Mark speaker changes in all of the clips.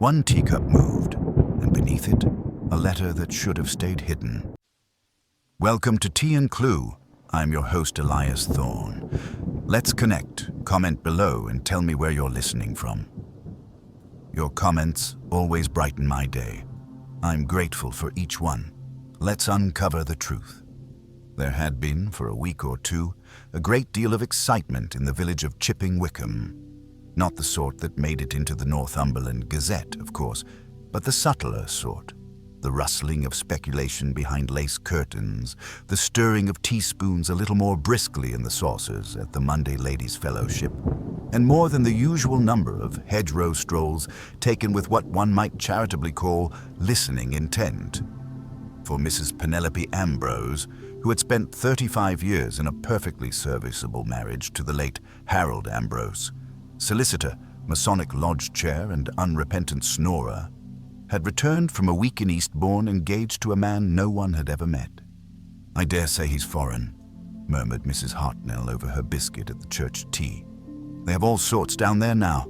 Speaker 1: One teacup moved, and beneath it, a letter that should have stayed hidden. Welcome to Tea and Clue. I'm your host, Elias Thorne. Let's connect. Comment below and tell me where you're listening from. Your comments always brighten my day. I'm grateful for each one. Let's uncover the truth. There had been, for a week or two, a great deal of excitement in the village of Chipping Wickham. Not the sort that made it into the Northumberland Gazette, of course, but the subtler sort. The rustling of speculation behind lace curtains, the stirring of teaspoons a little more briskly in the saucers at the Monday Ladies' Fellowship, and more than the usual number of hedgerow strolls taken with what one might charitably call listening intent. For Mrs. Penelope Ambrose, who had spent 35 years in a perfectly serviceable marriage to the late Harold Ambrose, solicitor, Masonic lodge chair, and unrepentant snorer, had returned from a week in Eastbourne engaged to a man no one had ever met. "I dare say he's foreign," murmured Mrs. Hartnell over her biscuit at the church tea. "They have all sorts down there now."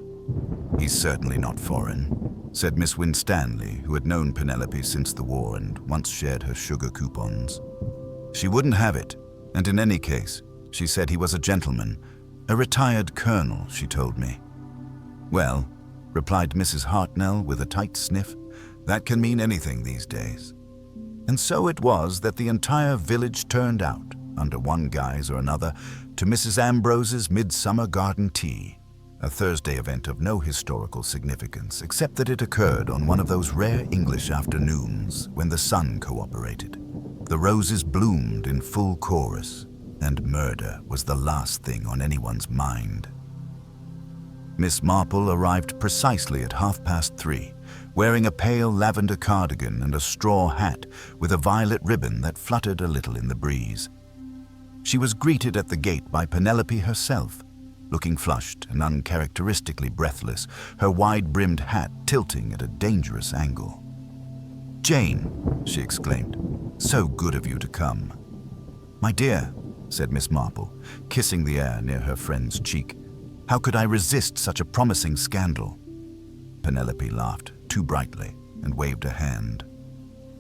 Speaker 1: "He's certainly not foreign," said Miss Winstanley, who had known Penelope since the war and once shared her sugar coupons. "She wouldn't have it, and in any case, she said he was a gentleman, a retired colonel, she told me." "Well," replied Mrs. Hartnell with a tight sniff, "that can mean anything these days." And so it was that the entire village turned out, under one guise or another, to Mrs. Ambrose's midsummer garden tea, a Thursday event of no historical significance, except that it occurred on one of those rare English afternoons when the sun cooperated. The roses bloomed in full chorus, and murder was the last thing on anyone's mind. Miss Marple arrived precisely at 3:30, wearing a pale lavender cardigan and a straw hat with a violet ribbon that fluttered a little in the breeze. She was greeted at the gate by Penelope herself, looking flushed and uncharacteristically breathless, her wide-brimmed hat tilting at a dangerous angle. "Jane," she exclaimed, "so good of you to come." "My dear," said Miss Marple, kissing the air near her friend's cheek, "how could I resist such a promising scandal?" Penelope laughed too brightly and waved a hand.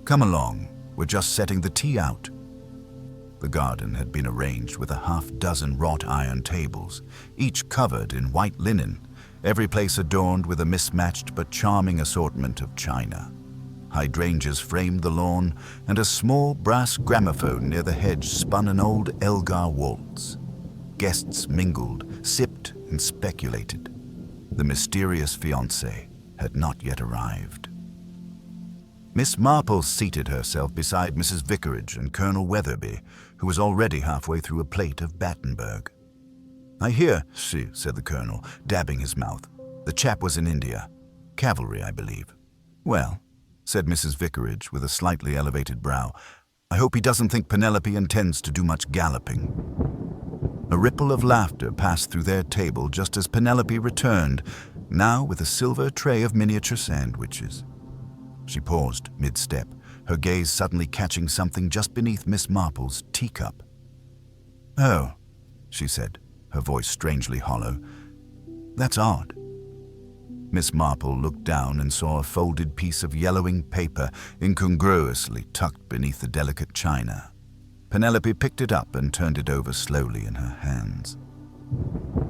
Speaker 1: "Come along, we're just setting the tea out." The garden had been arranged with a half-dozen wrought iron tables, each covered in white linen, every place adorned with a mismatched but charming assortment of china. Hydrangeas framed the lawn, and a small brass gramophone near the hedge spun an old Elgar waltz. Guests mingled, sipped, and speculated. The mysterious fiancé had not yet arrived. Miss Marple seated herself beside Mrs. Vicarage and Colonel Weatherby, who was already halfway through a plate of Battenberg. "I hear," said the Colonel, dabbing his mouth, "the chap was in India. Cavalry, I believe." "Well," said Mrs. Vicarage with a slightly elevated brow, "I hope he doesn't think Penelope intends to do much galloping." A ripple of laughter passed through their table just as Penelope returned, now with a silver tray of miniature sandwiches. She paused mid-step, her gaze suddenly catching something just beneath Miss Marple's teacup. "Oh," she said, her voice strangely hollow, "that's odd." Miss Marple looked down and saw a folded piece of yellowing paper incongruously tucked beneath the delicate china. Penelope picked it up and turned it over slowly in her hands.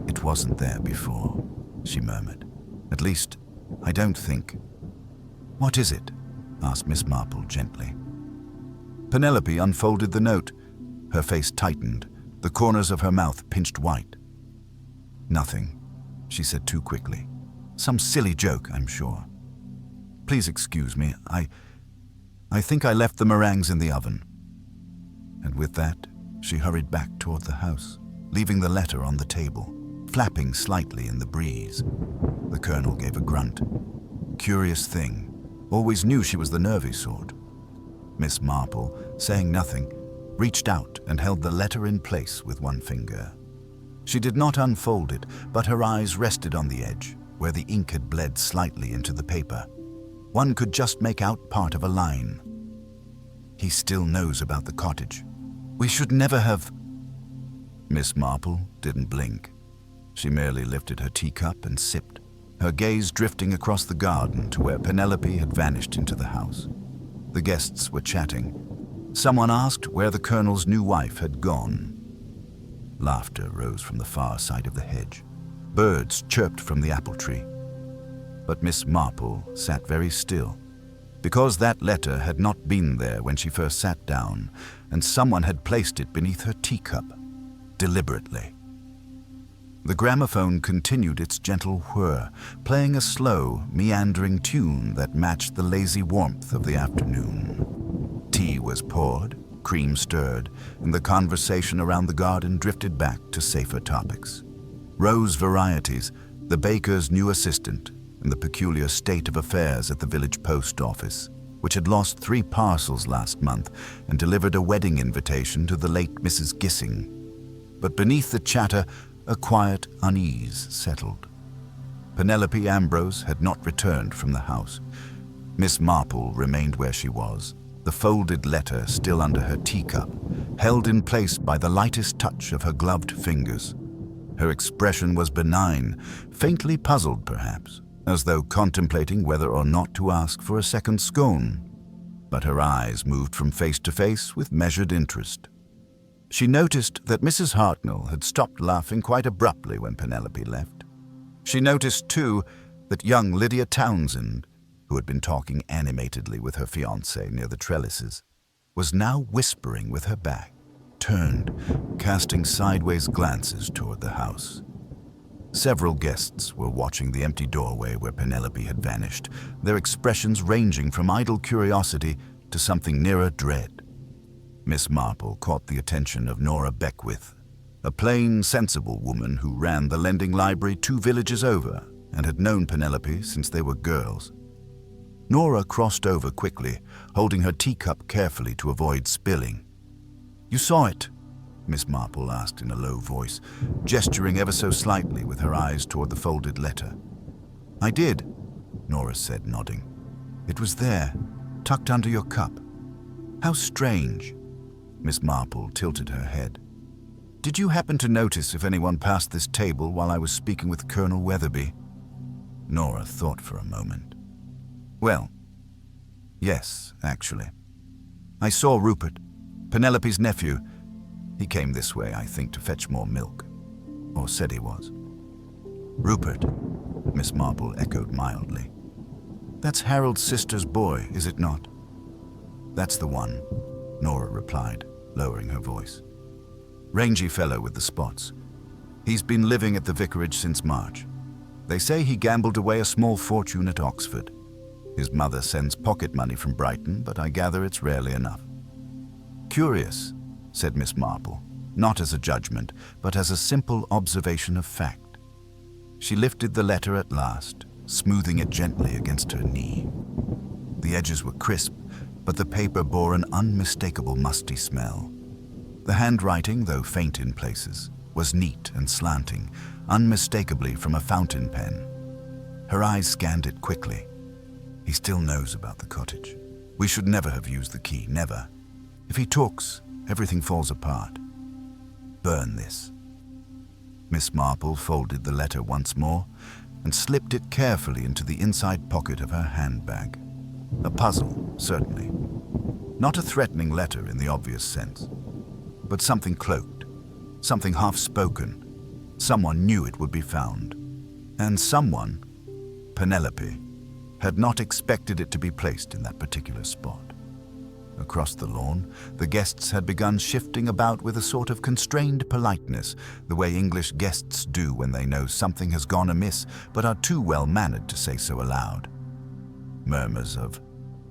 Speaker 1: "It wasn't there before," she murmured. "At least, I don't think." "What is it?" asked Miss Marple gently. Penelope unfolded the note. Her face tightened, the corners of her mouth pinched white. "Nothing," she said too quickly. "Some silly joke, I'm sure. Please excuse me. I think I left the meringues in the oven." And with that, she hurried back toward the house, leaving the letter on the table, flapping slightly in the breeze. The Colonel gave a grunt. Curious thing, always knew she was the nervy sort. Miss Marple, saying nothing, reached out and held the letter in place with one finger. She did not unfold it, but her eyes rested on the edge, where the ink had bled slightly into the paper. One could just make out part of a line. "He still knows about the cottage. We should never have..." Miss Marple didn't blink. She merely lifted her teacup and sipped, her gaze drifting across the garden to where Penelope had vanished into the house. The guests were chatting. Someone asked where the Colonel's new wife had gone. Laughter rose from the far side of the hedge. Birds chirped from the apple tree. But Miss Marple sat very still, because that letter had not been there when she first sat down, and someone had placed it beneath her teacup, deliberately. The gramophone continued its gentle whir, playing a slow, meandering tune that matched the lazy warmth of the afternoon. Tea was poured, cream stirred, and the conversation around the garden drifted back to safer topics. Rose varieties, the baker's new assistant, and the peculiar state of affairs at the village post office, which had lost 3 parcels last month and delivered a wedding invitation to the late Mrs. Gissing. But beneath the chatter, a quiet unease settled. Penelope Ambrose had not returned from the house. Miss Marple remained where she was, the folded letter still under her teacup, held in place by the lightest touch of her gloved fingers. Her expression was benign, faintly puzzled perhaps, as though contemplating whether or not to ask for a second scone. But her eyes moved from face to face with measured interest. She noticed that Mrs. Hartnell had stopped laughing quite abruptly when Penelope left. She noticed, too, that young Lydia Townsend, who had been talking animatedly with her fiancé near the trellises, was now whispering with her back, turned, casting sideways glances toward the house. Several guests were watching the empty doorway where Penelope had vanished, their expressions ranging from idle curiosity to something nearer dread. Miss Marple caught the attention of Nora Beckwith, a plain, sensible woman who ran the lending library 2 villages over and had known Penelope since they were girls. Nora crossed over quickly, holding her teacup carefully to avoid spilling. "You saw it?" Miss Marple asked in a low voice, gesturing ever so slightly with her eyes toward the folded letter. "I did," Nora said, nodding. "It was there, tucked under your cup." "How strange." Miss Marple tilted her head. "Did you happen to notice if anyone passed this table while I was speaking with Colonel Weatherby?" Nora thought for a moment. "Well, yes, actually. I saw Rupert, Penelope's nephew. He came this way, I think, to fetch more milk. Or said he was." "Rupert," Miss Marple echoed mildly. "That's Harold's sister's boy, is it not?" "That's the one," Nora replied, lowering her voice. "Rangy fellow with the spots. He's been living at the vicarage since March. They say he gambled away a small fortune at Oxford. His mother sends pocket money from Brighton, but I gather it's rarely enough." "Curious," said Miss Marple, not as a judgment, but as a simple observation of fact. She lifted the letter at last, smoothing it gently against her knee. The edges were crisp, but the paper bore an unmistakable musty smell. The handwriting, though faint in places, was neat and slanting, unmistakably from a fountain pen. Her eyes scanned it quickly. "He still knows about the cottage. We should never have used the key, never. If he talks, everything falls apart. Burn this." Miss Marple folded the letter once more and slipped it carefully into the inside pocket of her handbag. A puzzle, certainly. Not a threatening letter in the obvious sense, but something cloaked, something half-spoken. Someone knew it would be found. And someone, Penelope, had not expected it to be placed in that particular spot. Across the lawn, the guests had begun shifting about with a sort of constrained politeness, the way English guests do when they know something has gone amiss but are too well-mannered to say so aloud. Murmurs of,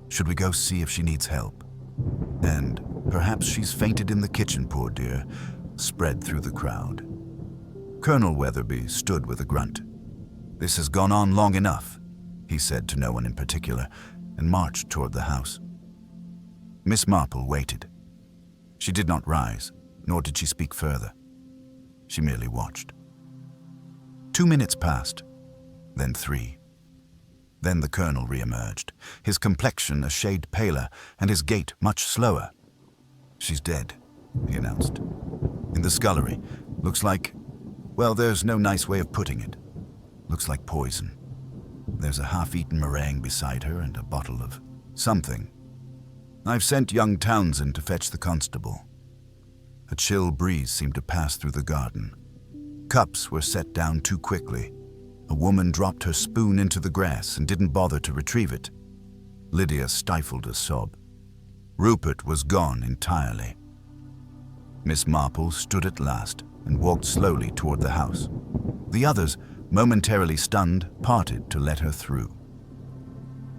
Speaker 1: "Should we go see if she needs help?" and "Perhaps she's fainted in the kitchen, poor dear," spread through the crowd. Colonel Weatherby stood with a grunt. "This has gone on long enough," he said to no one in particular, and marched toward the house. Miss Marple waited. She did not rise, nor did she speak further. She merely watched. 2 minutes passed, then 3. Then the Colonel re-emerged, his complexion a shade paler and his gait much slower. "She's dead," he announced. "In the scullery. Looks like, well, there's no nice way of putting it. Looks like poison." There's a half-eaten meringue beside her and a bottle of something. I've sent young Townsend to fetch the constable." A chill breeze seemed to pass through the garden. Cups were set down too quickly. A woman dropped her spoon into the grass and didn't bother to retrieve it. Lydia stifled a sob. Rupert was gone entirely. Miss Marple stood at last and walked slowly toward the house. The others, momentarily stunned, parted to let her through.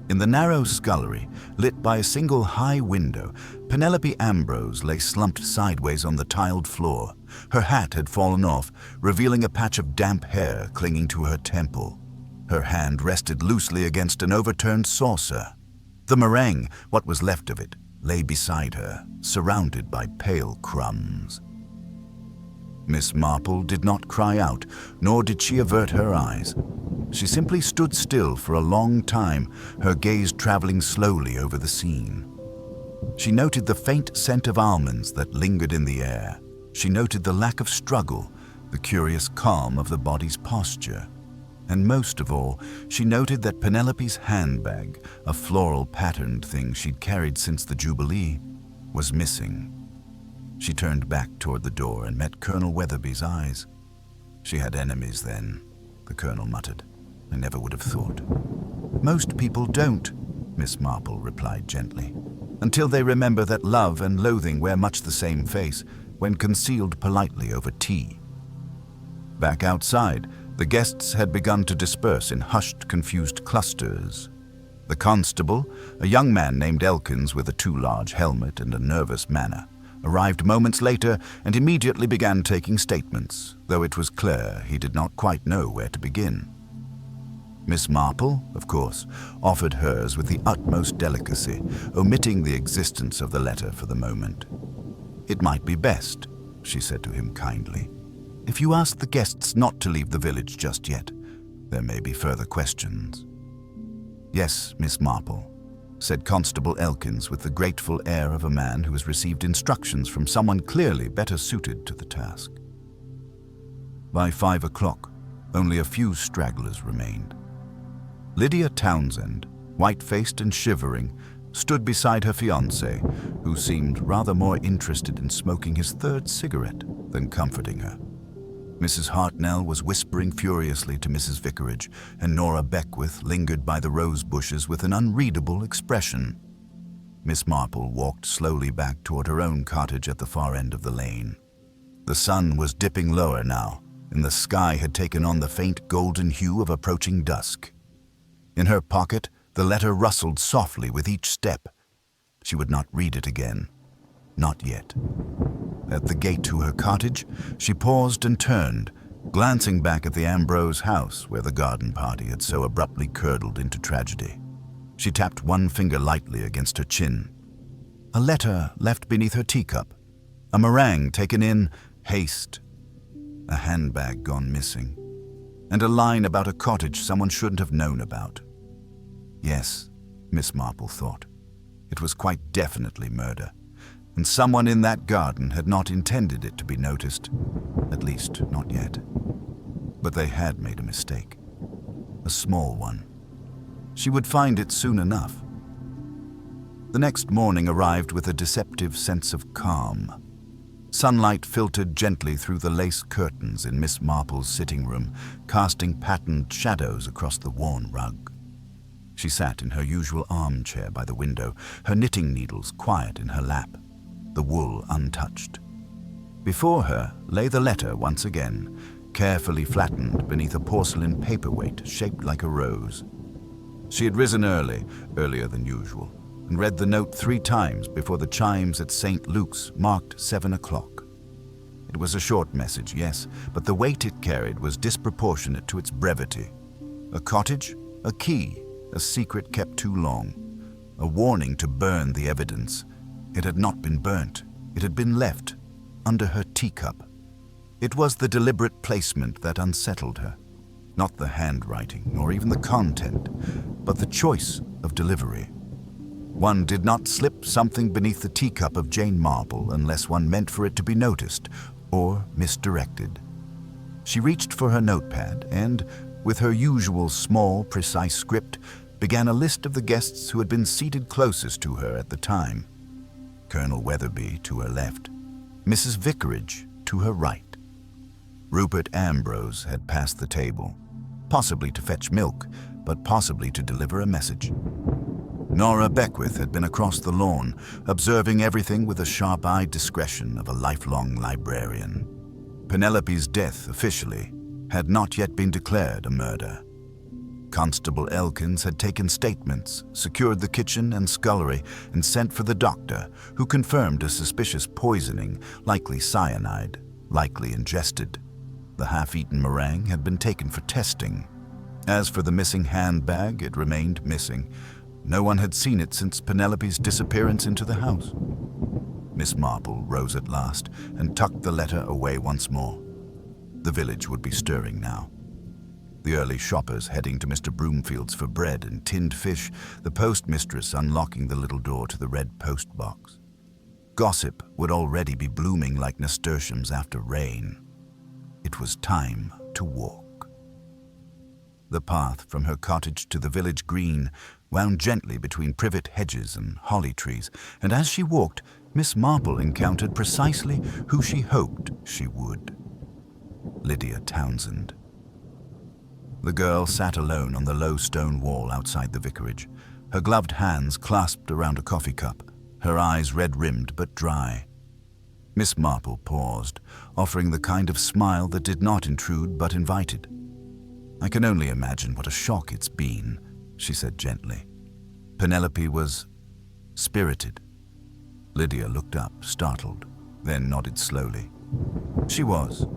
Speaker 1: In the narrow scullery, lit by a single high window, Penelope Ambrose lay slumped sideways on the tiled floor. Her hat had fallen off, revealing a patch of damp hair clinging to her temple. Her hand rested loosely against an overturned saucer. The meringue, what was left of it, lay beside her, surrounded by pale crumbs. Miss Marple did not cry out, nor did she avert her eyes. She simply stood still for a long time, her gaze traveling slowly over the scene. She noted the faint scent of almonds that lingered in the air. She noted the lack of struggle, the curious calm of the body's posture. And most of all, she noted that Penelope's handbag, a floral-patterned thing she'd carried since the Jubilee, was missing. She turned back toward the door and met Colonel Weatherby's eyes. She had enemies then, the Colonel muttered. I never would have thought. Most people don't, Miss Marple replied gently, until they remember that love and loathing wear much the same face when concealed politely over tea. Back outside, the guests had begun to disperse in hushed, confused clusters. The constable, a young man named Elkins with a too large helmet and a nervous manner, arrived moments later and immediately began taking statements, though it was clear he did not quite know where to begin. Miss Marple, of course, offered hers with the utmost delicacy, omitting the existence of the letter for the moment. "It might be best," she said to him kindly, "if you ask the guests not to leave the village just yet. There may be further questions." "Yes, Miss Marple," said Constable Elkins with the grateful air of a man who has received instructions from someone clearly better suited to the task. By 5 o'clock, only a few stragglers remained. Lydia Townsend, white-faced and shivering, stood beside her fiancé, who seemed rather more interested in smoking his third cigarette than comforting her. Mrs. Hartnell was whispering furiously to Mrs. Vicarage, and Nora Beckwith lingered by the rose bushes with an unreadable expression. Miss Marple walked slowly back toward her own cottage at the far end of the lane. The sun was dipping lower now, and the sky had taken on the faint golden hue of approaching dusk. In her pocket, the letter rustled softly with each step. She would not read it again. Not yet. At the gate to her cottage, she paused and turned, glancing back at the Ambrose house where the garden party had so abruptly curdled into tragedy. She tapped one finger lightly against her chin. A letter left beneath her teacup. A meringue taken in haste. A handbag gone missing. And a line about a cottage someone shouldn't have known about. Yes, Miss Marple thought. It was quite definitely murder. And someone in that garden had not intended it to be noticed, at least not yet. But they had made a mistake. A small one. She would find it soon enough. The next morning arrived with a deceptive sense of calm. Sunlight filtered gently through the lace curtains in Miss Marple's sitting room, casting patterned shadows across the worn rug. She sat in her usual armchair by the window, her knitting needles quiet in her lap, the wool untouched. Before her lay the letter once again, carefully flattened beneath a porcelain paperweight shaped like a rose. She had risen early, earlier than usual, and read the note 3 times before the chimes at St. Luke's marked 7 o'clock. It was a short message, yes, but the weight it carried was disproportionate to its brevity. A cottage, a key, a secret kept too long, a warning to burn the evidence. It had not been burnt. It had been left under her teacup. It was the deliberate placement that unsettled her, not the handwriting nor even the content, but the choice of delivery. One did not slip something beneath the teacup of Jane Marple unless one meant for it to be noticed or misdirected. She reached for her notepad and, with her usual small, precise script, began a list of the guests who had been seated closest to her at the time. Colonel Weatherby to her left, Mrs. Vicarage to her right. Rupert Ambrose had passed the table, possibly to fetch milk, but possibly to deliver a message. Nora Beckwith had been across the lawn, observing everything with the sharp-eyed discretion of a lifelong librarian. Penelope's death, officially, had not yet been declared a murder. Constable Elkins had taken statements, secured the kitchen and scullery, and sent for the doctor, who confirmed a suspicious poisoning, likely cyanide, likely ingested. The half-eaten meringue had been taken for testing. As for the missing handbag, it remained missing. No one had seen it since Penelope's disappearance into the house. Miss Marple rose at last and tucked the letter away once more. The village would be stirring now. The early shoppers heading to Mr. Broomfield's for bread and tinned fish, the postmistress unlocking the little door to the red post box. Gossip would already be blooming like nasturtiums after rain. It was time to walk. The path from her cottage to the village green wound gently between privet hedges and holly trees, and as she walked, Miss Marple encountered precisely who she hoped she would. Lydia Townsend. The girl sat alone on the low stone wall outside the vicarage, her gloved hands clasped around a coffee cup, her eyes red-rimmed but dry. Miss Marple paused, offering the kind of smile that did not intrude but invited. "I can only imagine what a shock it's been," she said gently. Penelope was spirited. Lydia looked up, startled, then nodded slowly. "She was.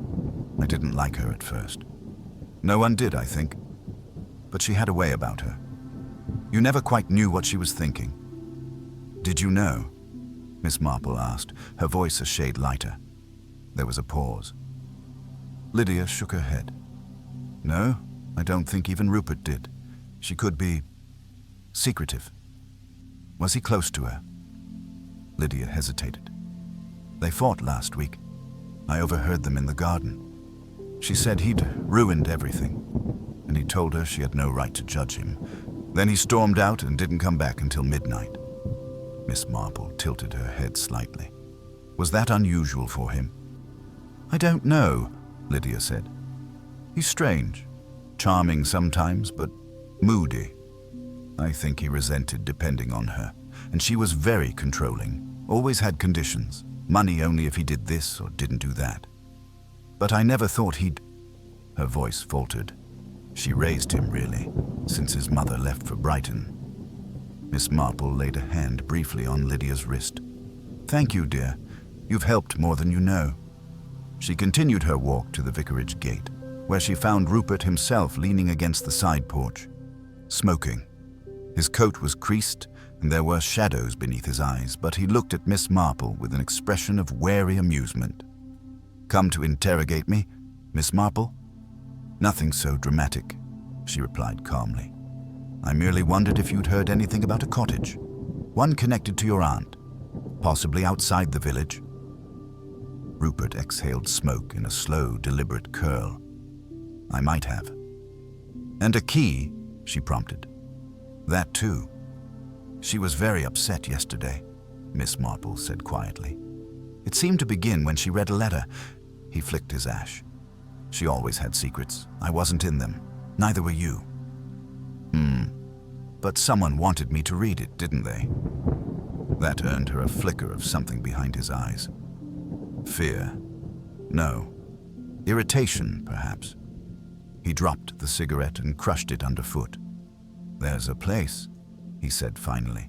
Speaker 1: I didn't like her at first. No one did, I think. But she had a way about her. You never quite knew what she was thinking." "Did you know?" Miss Marple asked, her voice a shade lighter. There was a pause. Lydia shook her head. "No, I don't think even Rupert did. She could be secretive." "Was he close to her?" Lydia hesitated. "They fought last week. I overheard them in the garden. She said he'd ruined everything, and he told her she had no right to judge him. Then he stormed out and didn't come back until midnight." Miss Marple tilted her head slightly. "Was that unusual for him?" "I don't know," Lydia said. "He's strange. Charming sometimes, but moody. I think he resented depending on her, and she was very controlling, always had conditions, money only if he did this or didn't do that. But I never thought he'd..." Her voice faltered. She raised him, really, since his mother left for Brighton. Miss Marple laid a hand briefly on Lydia's wrist. "Thank you, dear. You've helped more than you know." She continued her walk to the vicarage gate, where she found Rupert himself leaning against the side porch, smoking. His coat was creased, and there were shadows beneath his eyes, but he looked at Miss Marple with an expression of wary amusement. "Come to interrogate me, Miss Marple?" "Nothing so dramatic," she replied calmly. "I merely wondered if you'd heard anything about a cottage, one connected to your aunt, possibly outside the village." Rupert exhaled smoke in a slow, deliberate curl. "I might have." "And a key?" she prompted. "That too." "She was very upset yesterday," Miss Marple said quietly. "It seemed to begin when she read a letter." He flicked his ash. "She always had secrets. I wasn't in them. Neither were you." But someone wanted me to read it, didn't they?" That earned her a flicker of something behind his eyes. Fear? No. Irritation, perhaps. He dropped the cigarette and crushed it underfoot. "There's a place," he said finally.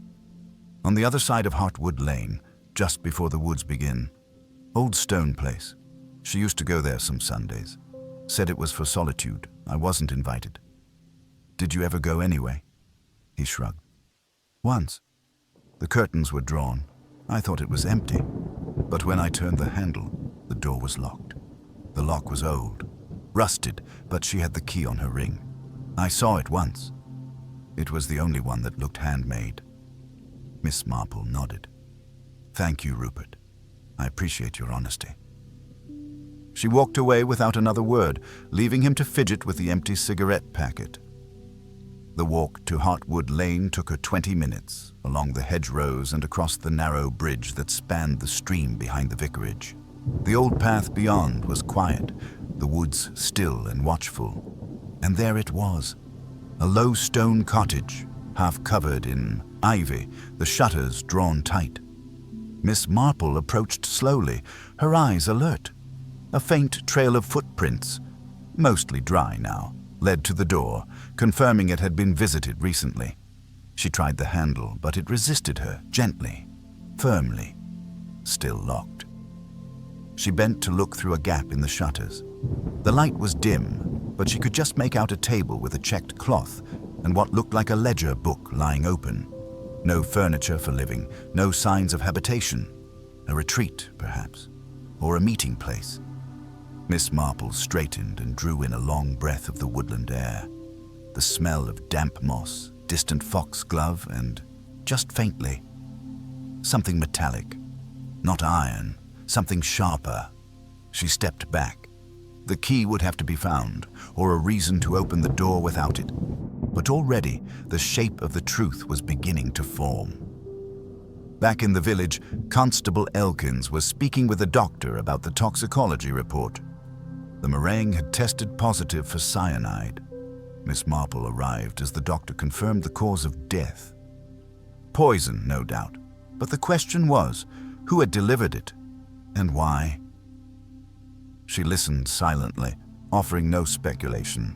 Speaker 1: "On the other side of Hartwood Lane, just before the woods begin. Old stone place. She used to go there some Sundays. Said it was for solitude. I wasn't invited." "Did you ever go anyway?" He shrugged. "Once. The curtains were drawn. I thought it was empty. But when I turned the handle, the door was locked. The lock was old, rusted, but she had the key on her ring. I saw it once. It was the only one that looked handmade." Miss Marple nodded. "Thank you, Rupert. I appreciate your honesty." She walked away without another word, leaving him to fidget with the empty cigarette packet. The walk to Heartwood Lane took her 20 minutes, along the hedgerows and across the narrow bridge that spanned the stream behind the vicarage. The old path beyond was quiet, the woods still and watchful. And there it was, a low stone cottage, half covered in ivy, the shutters drawn tight. Miss Marple approached slowly, her eyes alert. A faint trail of footprints, mostly dry now, led to the door, confirming it had been visited recently. She tried the handle, but it resisted her, gently, firmly, still locked. She bent to look through a gap in the shutters. The light was dim, but she could just make out a table with a checked cloth and what looked like a ledger book lying open. No furniture for living, no signs of habitation. A retreat, perhaps, or a meeting place. Miss Marple straightened and drew in a long breath of the woodland air. The smell of damp moss, distant foxglove, and, just faintly, something metallic. Not iron, something sharper. She stepped back. The key would have to be found, or a reason to open the door without it. But already, the shape of the truth was beginning to form. Back in the village, Constable Elkins was speaking with a doctor about the toxicology report. The meringue had tested positive for cyanide. Miss Marple arrived as the doctor confirmed the cause of death. Poison, no doubt, but the question was, who had delivered it, and why? She listened silently, offering no speculation.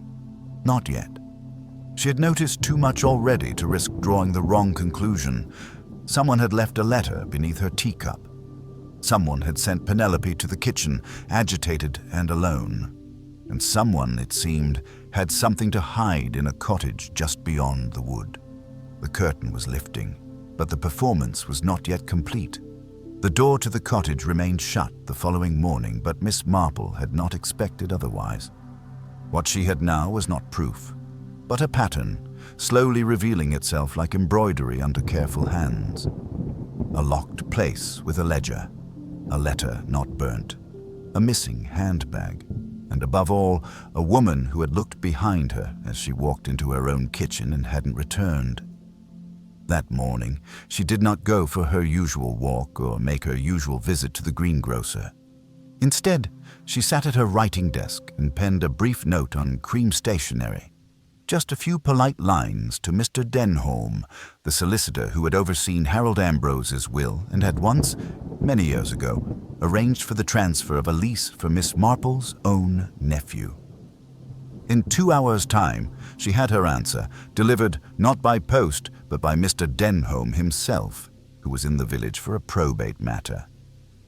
Speaker 1: Not yet. She had noticed too much already to risk drawing the wrong conclusion. Someone had left a letter beneath her teacup. Someone had sent Penelope to the kitchen, agitated and alone. And someone, it seemed, had something to hide in a cottage just beyond the wood. The curtain was lifting, but the performance was not yet complete. The door to the cottage remained shut the following morning, but Miss Marple had not expected otherwise. What she had now was not proof, but a pattern, slowly revealing itself like embroidery under careful hands. A locked place with a ledger, a letter not burnt, a missing handbag, and above all, a woman who had looked behind her as she walked into her own kitchen and hadn't returned. That morning, she did not go for her usual walk or make her usual visit to the greengrocer. Instead, she sat at her writing desk and penned a brief note on cream stationery. Just a few polite lines to Mr. Denholm, the solicitor who had overseen Harold Ambrose's will and had once, many years ago, arranged for the transfer of a lease for Miss Marple's own nephew. In 2 hours' time, she had her answer, delivered not by post, but by Mr. Denholm himself, who was in the village for a probate matter.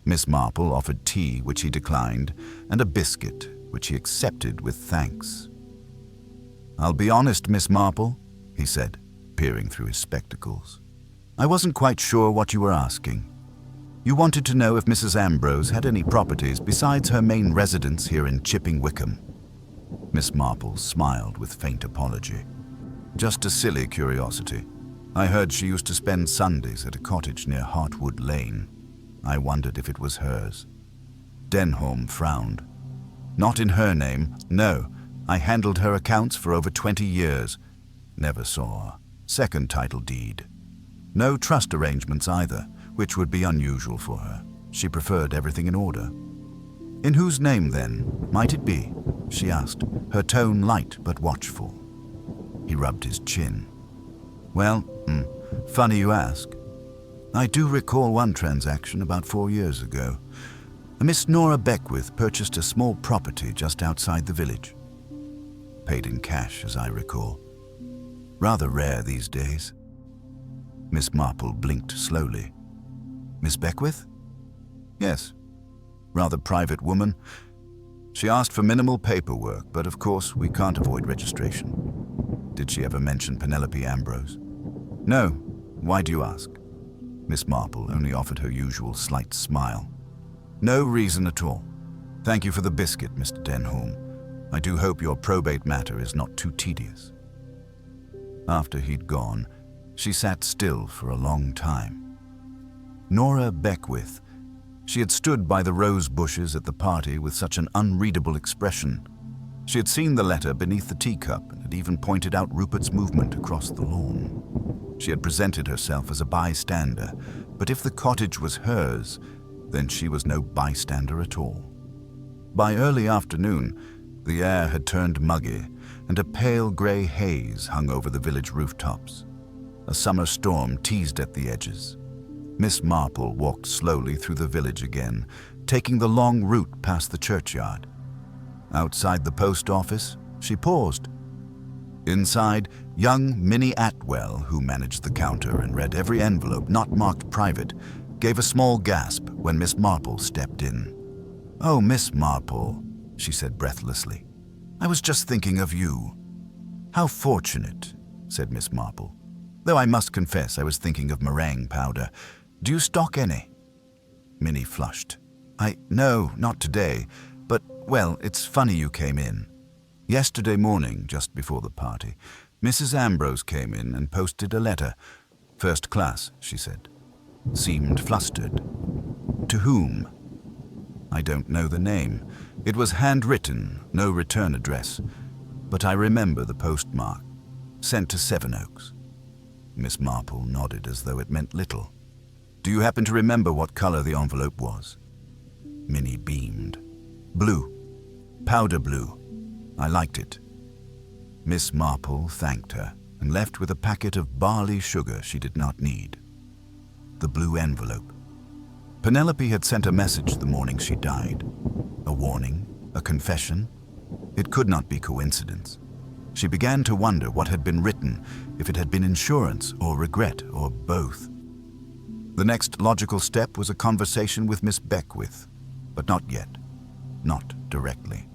Speaker 1: Miss Marple offered tea, which he declined, and a biscuit, which he accepted with thanks. "I'll be honest, Miss Marple," he said, peering through his spectacles. "I wasn't quite sure what you were asking. You wanted to know if Mrs. Ambrose had any properties besides her main residence here in Chipping Wickham." Miss Marple smiled with faint apology. "Just a silly curiosity. I heard she used to spend Sundays at a cottage near Heartwood Lane. I wondered if it was hers." Denholm frowned. "Not in her name, no. I handled her accounts for over 20 years. Never saw a second title deed. No trust arrangements either, which would be unusual for her. She preferred everything in order." "In whose name, then, might it be?" she asked, her tone light but watchful. He rubbed his chin. "Well, funny you ask. I do recall one transaction about 4 years ago. A Miss Nora Beckwith purchased a small property just outside the village. Paid in cash, as I recall. Rather rare these days." Miss Marple blinked slowly. "Miss Beckwith?" "Yes. Rather private woman. She asked for minimal paperwork, but of course we can't avoid registration." "Did she ever mention Penelope Ambrose?" "No. Why do you ask?" Miss Marple only offered her usual slight smile. "No reason at all. Thank you for the biscuit, Mr. Denholm. I do hope your probate matter is not too tedious." After he'd gone, she sat still for a long time. Nora Beckwith. She had stood by the rose bushes at the party with such an unreadable expression. She had seen the letter beneath the teacup and had even pointed out Rupert's movement across the lawn. She had presented herself as a bystander, but if the cottage was hers, then she was no bystander at all. By early afternoon, the air had turned muggy, and a pale grey haze hung over the village rooftops. A summer storm teased at the edges. Miss Marple walked slowly through the village again, taking the long route past the churchyard. Outside the post office, she paused. Inside, young Minnie Atwell, who managed the counter and read every envelope not marked private, gave a small gasp when Miss Marple stepped in. "Oh, Miss Marple," she said breathlessly. "I was just thinking of you." "How fortunate," said Miss Marple. "Though I must confess I was thinking of meringue powder. Do you stock any?" Minnie flushed. No, not today. But, well, it's funny you came in. Yesterday morning, just before the party, Mrs. Ambrose came in and posted a letter. First class, she said. Seemed flustered. To whom? I don't know the name. It was handwritten, no return address. But I remember the postmark. Sent to Sevenoaks. Miss Marple nodded as though it meant little. Do you happen to remember what color the envelope was? Minnie beamed. Blue. Powder blue. I liked it. Miss Marple thanked her and left with a packet of barley sugar she did not need. The blue envelope. Penelope had sent a message the morning she died. A warning, a confession. It could not be coincidence. She began to wonder what had been written, if it had been insurance or regret or both. The next logical step was a conversation with Miss Beckwith, but not yet, not directly.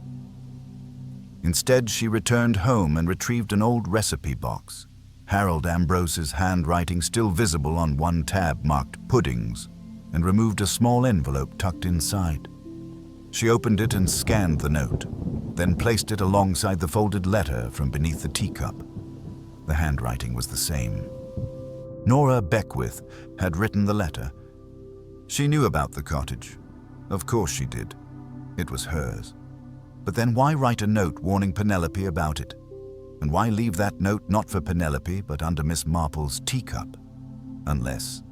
Speaker 1: Instead, she returned home and retrieved an old recipe box, Harold Ambrose's handwriting still visible on one tab marked puddings, and removed a small envelope tucked inside. She opened it and scanned the note, then placed it alongside the folded letter from beneath the teacup. The handwriting was the same. Nora Beckwith had written the letter. She knew about the cottage. Of course she did. It was hers. But then why write a note warning Penelope about it? And why leave that note not for Penelope, but under Miss Marple's teacup? Unless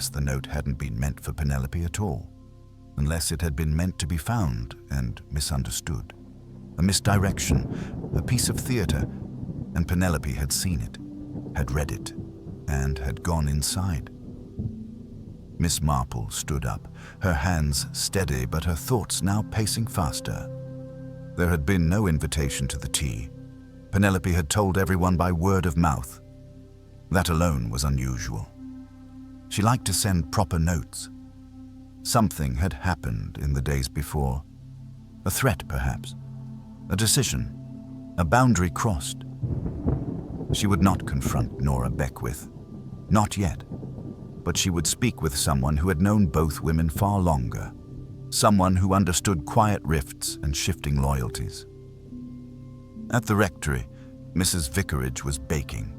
Speaker 1: the note hadn't been meant for Penelope at all. Unless it had been meant to be found and misunderstood. A misdirection, a piece of theater, and Penelope had seen it, had read it, and had gone inside. Miss Marple stood up, her hands steady but her thoughts now pacing faster. There had been no invitation to the tea. Penelope had told everyone by word of mouth. That alone was unusual. She liked to send proper notes. Something had happened in the days before. A threat, perhaps. A decision. A boundary crossed. She would not confront Nora Beckwith. Not yet. But she would speak with someone who had known both women far longer. Someone who understood quiet rifts and shifting loyalties. At the rectory, Mrs. Vicarage was baking.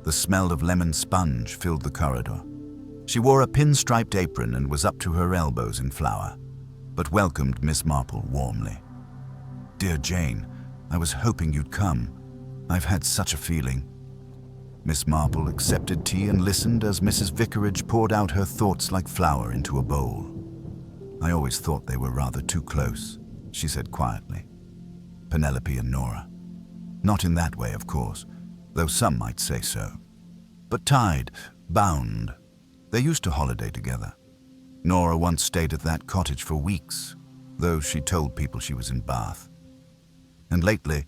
Speaker 1: The smell of lemon sponge filled the corridor. She wore a pinstriped apron and was up to her elbows in flour, but welcomed Miss Marple warmly. "Dear Jane, I was hoping you'd come. I've had such a feeling." Miss Marple accepted tea and listened as Mrs. Vicarage poured out her thoughts like flour into a bowl. "I always thought they were rather too close," she said quietly. "Penelope and Nora. Not in that way, of course, though some might say so. But tied, bound. They used to holiday together. Nora once stayed at that cottage for weeks, though she told people she was in Bath." "And lately?"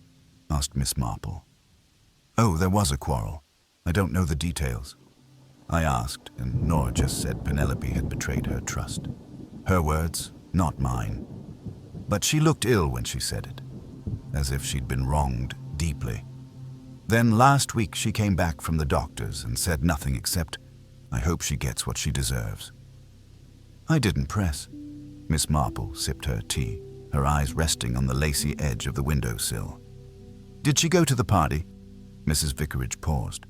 Speaker 1: asked Miss Marple. "Oh, there was a quarrel. I don't know the details." I asked, and Nora just said Penelope had betrayed her trust. Her words, not mine. But she looked ill when she said it, as if she'd been wronged deeply. Then last week she came back from the doctor's and said nothing except, "I hope she gets what she deserves." I didn't press. Miss Marple sipped her tea, her eyes resting on the lacy edge of the windowsill. "Did she go to the party?" Mrs. Vicarage paused.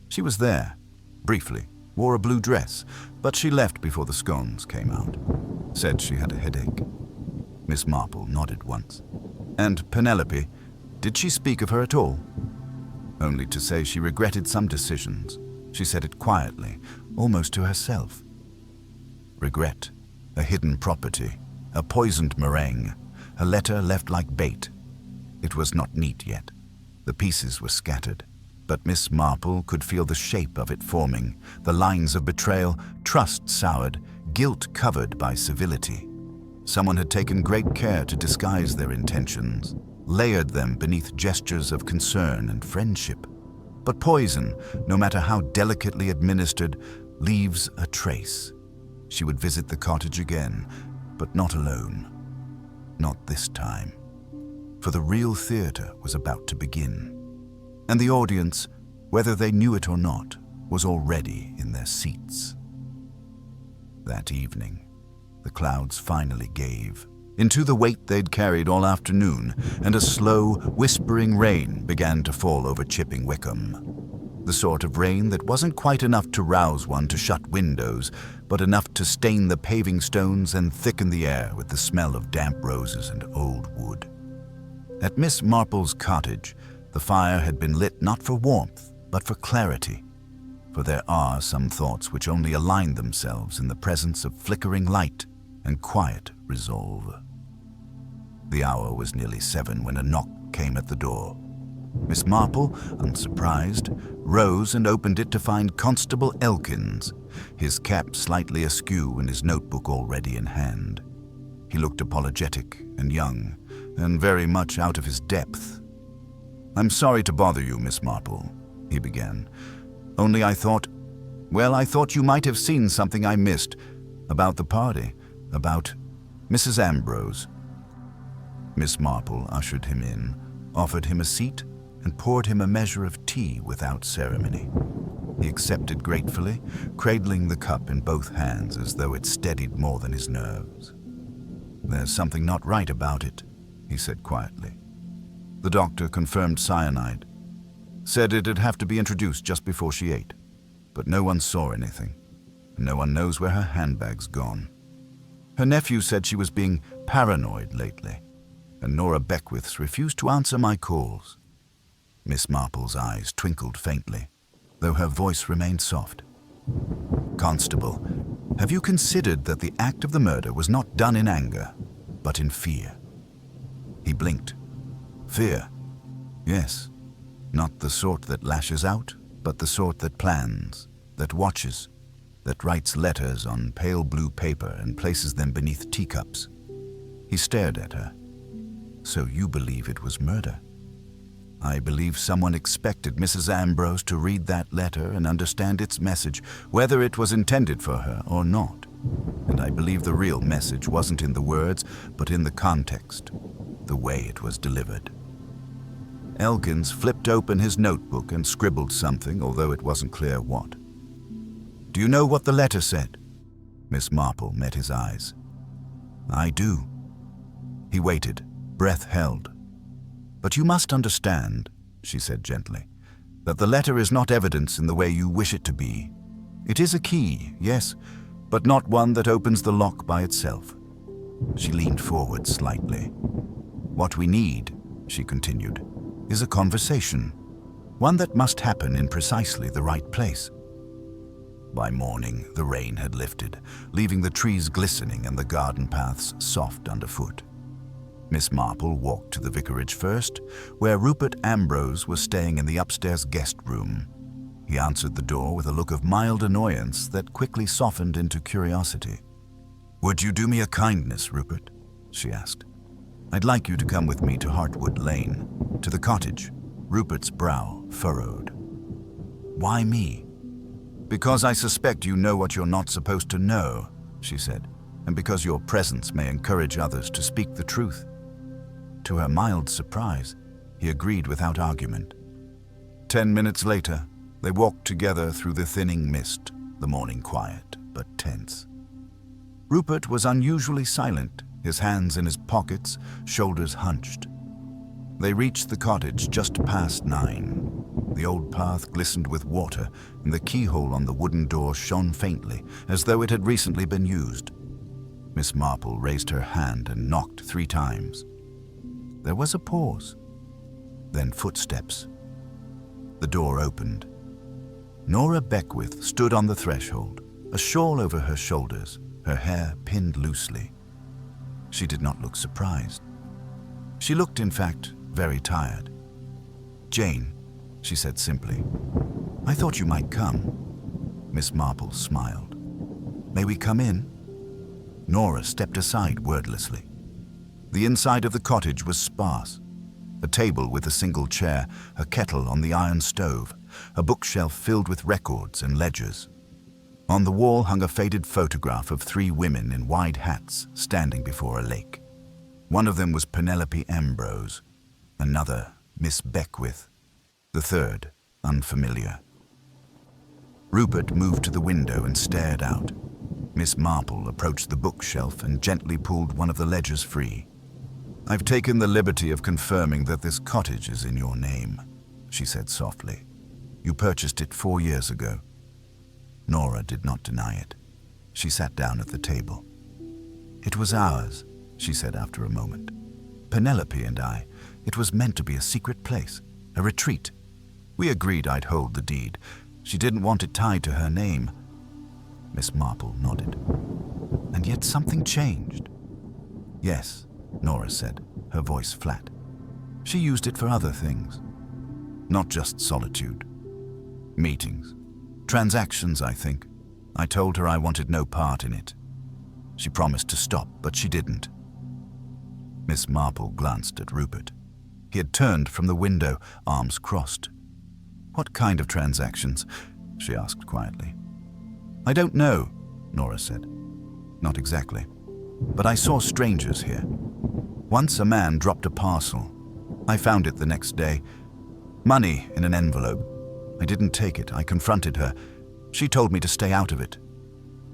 Speaker 1: "She was there, briefly, wore a blue dress, but she left before the scones came out." said she had a headache. Miss Marple nodded once. And Penelope, did she speak of her at all? Only to say she regretted some decisions. She said it quietly, almost to herself. Regret, a hidden property, a poisoned meringue, a letter left like bait. It was not neat yet. The pieces were scattered, but Miss Marple could feel the shape of it forming, the lines of betrayal, trust soured, guilt covered by civility. Someone had taken great care to disguise their intentions, layered them beneath gestures of concern and friendship. But poison, no matter how delicately administered, leaves a trace. She would visit the cottage again, but not alone. Not this time. For the real theater was about to begin. And the audience, whether they knew it or not, was already in their seats. That evening, the clouds finally gave into the weight they'd carried all afternoon, and a slow, whispering rain began to fall over Chipping Wickham. The sort of rain that wasn't quite enough to rouse one to shut windows, but enough to stain the paving stones and thicken the air with the smell of damp roses and old wood. At Miss Marple's cottage, the fire had been lit not for warmth, but for clarity. For there are some thoughts which only align themselves in the presence of flickering light and quiet resolve. The hour was nearly 7 when a knock came at the door. Miss Marple, unsurprised, rose and opened it to find Constable Elkins, his cap slightly askew and his notebook already in hand. He looked apologetic and young, and very much out of his depth. "I'm sorry to bother you, Miss Marple," he began. "Only I thought you might have seen something I missed about the party, about Mrs. Ambrose." Miss Marple ushered him in, offered him a seat, and poured him a measure of tea without ceremony. He accepted gratefully, cradling the cup in both hands as though it steadied more than his nerves. "There's something not right about it," he said quietly. "The doctor confirmed cyanide. Said it'd have to be introduced just before she ate. But no one saw anything. And no one knows where her handbag's gone. Her nephew said she was being paranoid lately, and Nora Beckwith's refused to answer my calls." Miss Marple's eyes twinkled faintly, though her voice remained soft. "Constable, have you considered that the act of the murder was not done in anger, but in fear?" He blinked. "Fear? Yes. Not the sort that lashes out, but the sort that plans, that watches, that writes letters on pale blue paper and places them beneath teacups." He stared at her. "So you believe it was murder?" "I believe someone expected Mrs. Ambrose to read that letter and understand its message, whether it was intended for her or not. And I believe the real message wasn't in the words, but in the context, the way it was delivered." Elkins flipped open his notebook and scribbled something, although it wasn't clear what. "Do you know what the letter said?" Miss Marple met his eyes. "I do." He waited, breath held. "But you must understand," she said gently, "that the letter is not evidence in the way you wish it to be. It is a key, yes, but not one that opens the lock by itself." She leaned forward slightly. "What we need," she continued, "is a conversation, one that must happen in precisely the right place." By morning, the rain had lifted, leaving the trees glistening and the garden paths soft underfoot. Miss Marple walked to the vicarage first, where Rupert Ambrose was staying in the upstairs guest room. He answered the door with a look of mild annoyance that quickly softened into curiosity. "Would you do me a kindness, Rupert?" she asked. "I'd like you to come with me to Hartwood Lane, to the cottage." Rupert's brow furrowed. "Why me?" "Because I suspect you know what you're not supposed to know," she said, "and because your presence may encourage others to speak the truth." To her mild surprise, he agreed without argument. 10 minutes later, they walked together through the thinning mist, the morning quiet but tense. Rupert was unusually silent, his hands in his pockets, shoulders hunched. They reached the cottage just past 9. The old path glistened with water, and the keyhole on the wooden door shone faintly, as though it had recently been used. Miss Marple raised her hand and knocked 3 times. There was a pause, then footsteps. The door opened. Nora Beckwith stood on the threshold, a shawl over her shoulders, her hair pinned loosely. She did not look surprised. She looked, in fact, very tired. "Jane," she said simply, "I thought you might come." Miss Marple smiled. "May we come in?" Nora stepped aside wordlessly. The inside of the cottage was sparse. A table with a single chair, a kettle on the iron stove, a bookshelf filled with records and ledgers. On the wall hung a faded photograph of 3 women in wide hats standing before a lake. One of them was Penelope Ambrose, another Miss Beckwith, the third unfamiliar. Rupert moved to the window and stared out. Miss Marple approached the bookshelf and gently pulled one of the ledgers free. "I've taken the liberty of confirming that this cottage is in your name," she said softly. "You purchased it 4 years ago." Nora did not deny it. She sat down at the table. "It was ours," she said after a moment. "Penelope and I. It was meant to be a secret place, a retreat. We agreed I'd hold the deed. She didn't want it tied to her name." Miss Marple nodded. "And yet something changed." "Yes," Nora said, her voice flat. "She used it for other things. Not just solitude. Meetings. Transactions, I think. I told her I wanted no part in it. She promised to stop, but she didn't." Miss Marple glanced at Rupert. He had turned from the window, arms crossed. "What kind of transactions?" she asked quietly. "I don't know," Nora said. "Not exactly. But I saw strangers here. Once a man dropped a parcel. I found it the next day. Money in an envelope. I didn't take it. I confronted her. She told me to stay out of it."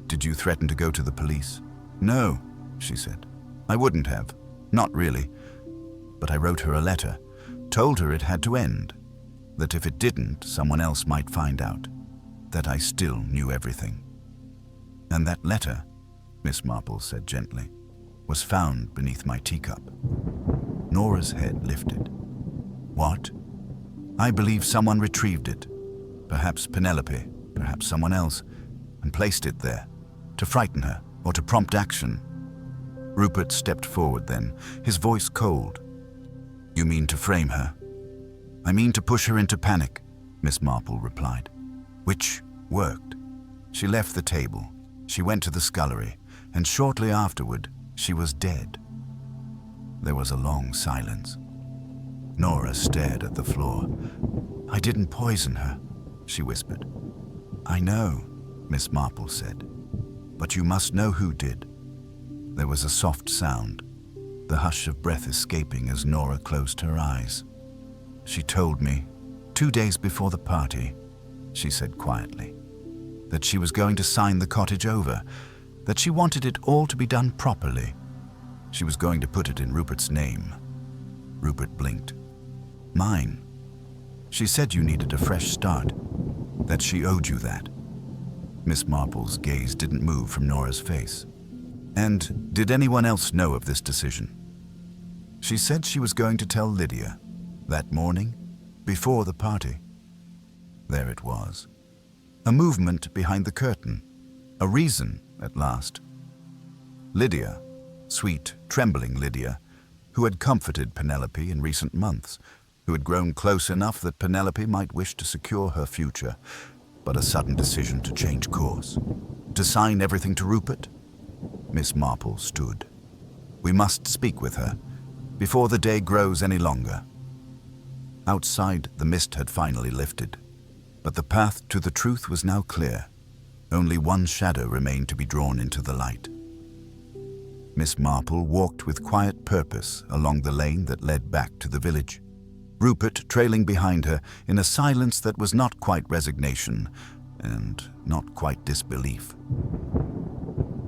Speaker 1: "Did you threaten to go to the police?" "No," she said. "I wouldn't have. Not really. But I wrote her a letter. Told her it had to end. That if it didn't, someone else might find out. That I still knew everything." "And that letter," Miss Marple said gently, "was found beneath my teacup." Nora's head lifted. "What?" "I believe someone retrieved it. Perhaps Penelope, perhaps someone else, and placed it there, to frighten her or to prompt action." Rupert stepped forward then, his voice cold. "You mean to frame her?" "I mean to push her into panic," Miss Marple replied. Which worked. She left the table. She went to the scullery, and shortly afterward, she was dead. There was a long silence. Nora stared at the floor. "I didn't poison her," she whispered. "I know," Miss Marple said. "But you must know who did." There was a soft sound, the hush of breath escaping as Nora closed her eyes. "She told me, 2 days before the party," she said quietly, "that she was going to sign the cottage over, that she wanted it all to be done properly. She was going to put it in Rupert's name." Rupert blinked. "Mine. She said you needed a fresh start, that she owed you that." Miss Marple's gaze didn't move from Nora's face. "And did anyone else know of this decision?" "She said she was going to tell Lydia, that morning, before the party." There it was. A movement behind the curtain. A reason, at last. Lydia, sweet, trembling Lydia, who had comforted Penelope in recent months, who had grown close enough that Penelope might wish to secure her future, but a sudden decision to change course. To sign everything to Rupert? Miss Marple stood. "We must speak with her, before the day grows any longer." Outside, the mist had finally lifted, but the path to the truth was now clear. Only one shadow remained to be drawn into the light. Miss Marple walked with quiet purpose along the lane that led back to the village, Rupert trailing behind her in a silence that was not quite resignation and not quite disbelief.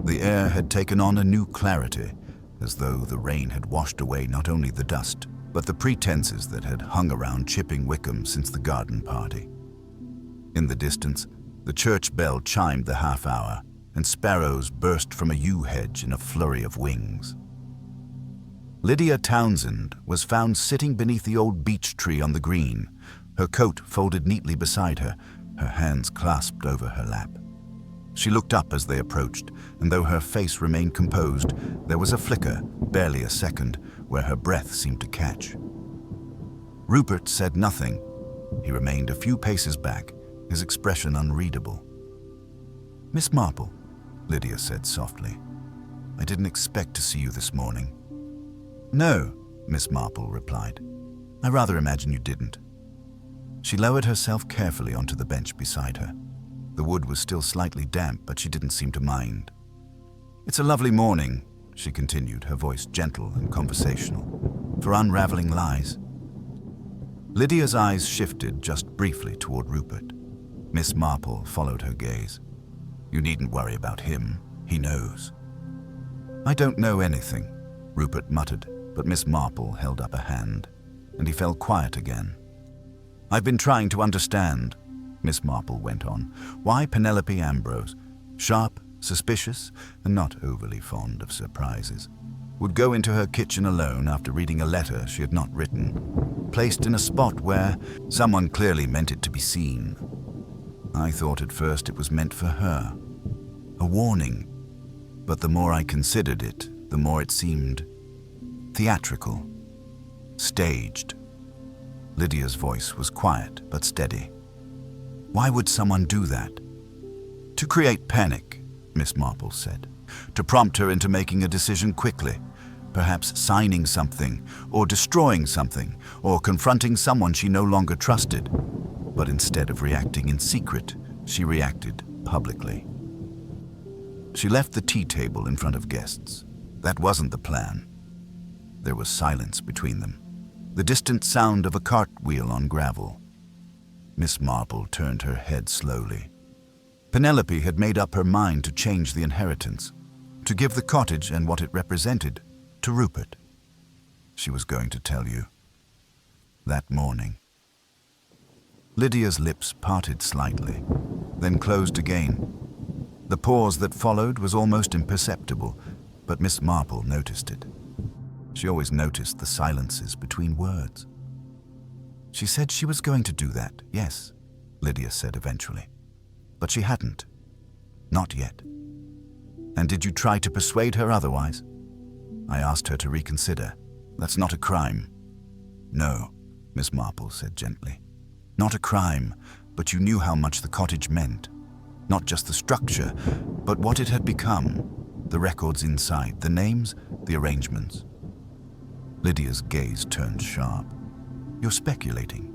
Speaker 1: The air had taken on a new clarity, as though the rain had washed away not only the dust, but the pretenses that had hung around Chipping Wickham since the garden party. In the distance, the church bell chimed the half-hour, and sparrows burst from a yew hedge in a flurry of wings. Lydia Townsend was found sitting beneath the old beech tree on the green, her coat folded neatly beside her, her hands clasped over her lap. She looked up as they approached, and though her face remained composed, there was a flicker, barely a second, where her breath seemed to catch. Rupert said nothing. He remained a few paces back, his expression unreadable. "Miss Marple," Lydia said softly, "I didn't expect to see you this morning." "No," Miss Marple replied. "I rather imagine you didn't." She lowered herself carefully onto the bench beside her. The wood was still slightly damp, but she didn't seem to mind. "It's a lovely morning," she continued, her voice gentle and conversational, "for unraveling lies." Lydia's eyes shifted just briefly toward Rupert. Miss Marple followed her gaze. "You needn't worry about him. He knows." "I don't know anything," Rupert muttered, but Miss Marple held up a hand, and he fell quiet again. "I've been trying to understand," Miss Marple went on, "why Penelope Ambrose, sharp, suspicious, and not overly fond of surprises, would go into her kitchen alone after reading a letter she had not written, placed in a spot where someone clearly meant it to be seen. I thought at first it was meant for her, a warning, but the more I considered it, the more it seemed theatrical, staged." Lydia's voice was quiet but steady. "Why would someone do that?" "To create panic," Miss Marple said, "to prompt her into making a decision quickly, perhaps signing something, or destroying something, or confronting someone she no longer trusted. But instead of reacting in secret, she reacted publicly." She left the tea table in front of guests. That wasn't the plan. There was silence between them, the distant sound of a cartwheel on gravel. Miss Marple turned her head slowly. Penelope had made up her mind to change the inheritance, to give the cottage and what it represented to Rupert. She was going to tell you. That morning. Lydia's lips parted slightly, then closed again. The pause that followed was almost imperceptible, but Miss Marple noticed it. She always noticed the silences between words. "She said she was going to do that, yes," Lydia said eventually. "But she hadn't. Not yet." "And did you try to persuade her otherwise?" "I asked her to reconsider. That's not a crime." "No," Miss Marple said gently. "Not a crime, but you knew how much the cottage meant. Not just the structure, but what it had become. The records inside, the names, the arrangements." Lydia's gaze turned sharp. "You're speculating."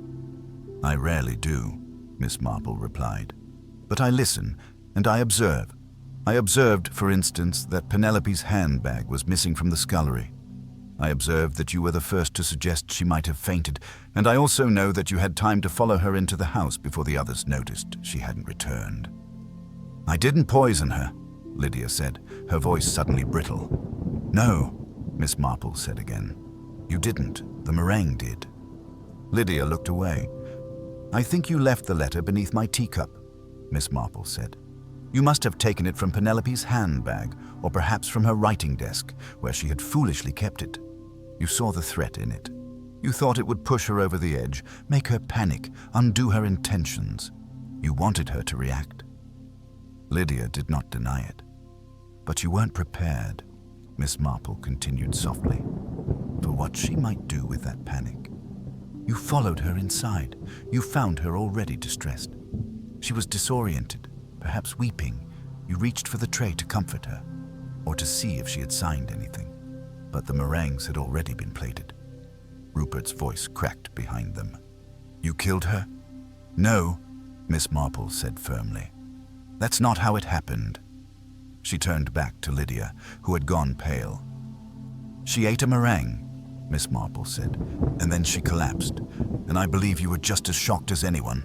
Speaker 1: "I rarely do," Miss Marple replied. "But I listen, and I observe. I observed, for instance, that Penelope's handbag was missing from the scullery. I observed that you were the first to suggest she might have fainted, and I also know that you had time to follow her into the house before the others noticed she hadn't returned." "I didn't poison her," Lydia said, her voice suddenly brittle. "No," Miss Marple said again. "You didn't. The meringue did." Lydia looked away. "I think you left the letter beneath my teacup," Miss Marple said. "You must have taken it from Penelope's handbag, or perhaps from her writing desk, where she had foolishly kept it. You saw the threat in it. You thought it would push her over the edge, make her panic, undo her intentions. You wanted her to react." Lydia did not deny it. "But you weren't prepared," Miss Marple continued softly, "for what she might do with that panic. You followed her inside. You found her already distressed. She was disoriented, perhaps weeping. You reached for the tray to comfort her, or to see if she had signed anything. But the meringues had already been plated." Rupert's voice cracked behind them. "You killed her?" "No," Miss Marple said firmly. "That's not how it happened." She turned back to Lydia, who had gone pale. "She ate a meringue," Miss Marple said, "and then she collapsed, and I believe you were just as shocked as anyone."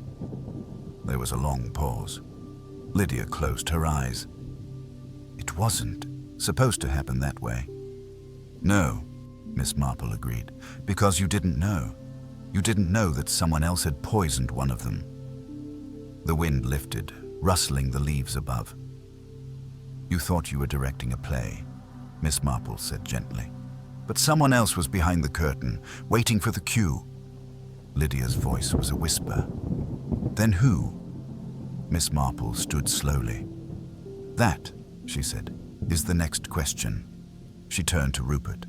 Speaker 1: There was a long pause. Lydia closed her eyes. "It wasn't supposed to happen that way." "No," Miss Marple agreed, "because you didn't know. You didn't know that someone else had poisoned one of them." The wind lifted, rustling the leaves above. You thought you were directing a play, Miss Marple said gently. But someone else was behind the curtain, waiting for the cue. Lydia's voice was a whisper. Then who? Miss Marple stood slowly. That, she said, is the next question. She turned to Rupert.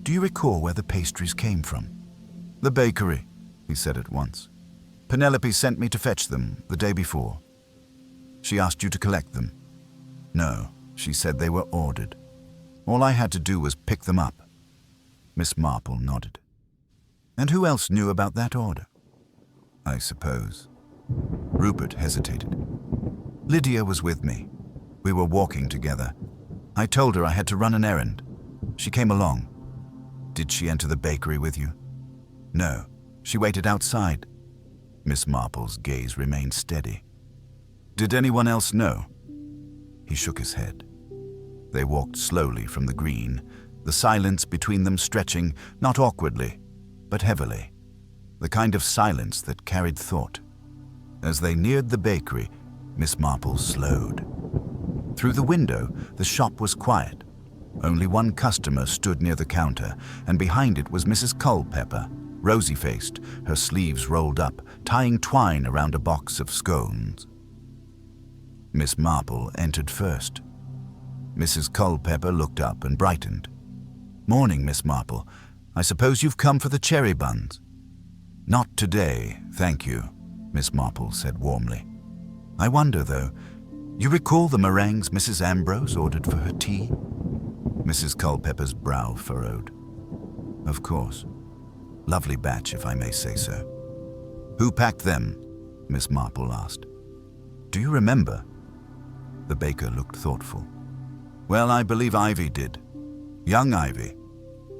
Speaker 1: Do you recall where the pastries came from? The bakery, he said at once. Penelope sent me to fetch them the day before. She asked you to collect them. No, she said they were ordered. All I had to do was pick them up. Miss Marple nodded. And who else knew about that order? I suppose. Rupert hesitated. Lydia was with me. We were walking together. I told her I had to run an errand. She came along. Did she enter the bakery with you? No, she waited outside. Miss Marple's gaze remained steady. Did anyone else know? He shook his head. They walked slowly from the green, the silence between them stretching, not awkwardly, but heavily, the kind of silence that carried thought. As they neared the bakery, Miss Marple slowed. Through the window, the shop was quiet. Only one customer stood near the counter, and behind it was Mrs. Culpepper, rosy-faced, her sleeves rolled up, tying twine around a box of scones. Miss Marple entered first. Mrs. Culpepper looked up and brightened. Morning, Miss Marple. I suppose you've come for the cherry buns. Not today, thank you, Miss Marple said warmly. I wonder, though, you recall the meringues Mrs. Ambrose ordered for her tea? Mrs. Culpepper's brow furrowed. Of course. Lovely batch, if I may say so. Who packed them? Miss Marple asked. Do you remember? The baker looked thoughtful. Well, I believe Ivy did. Young Ivy.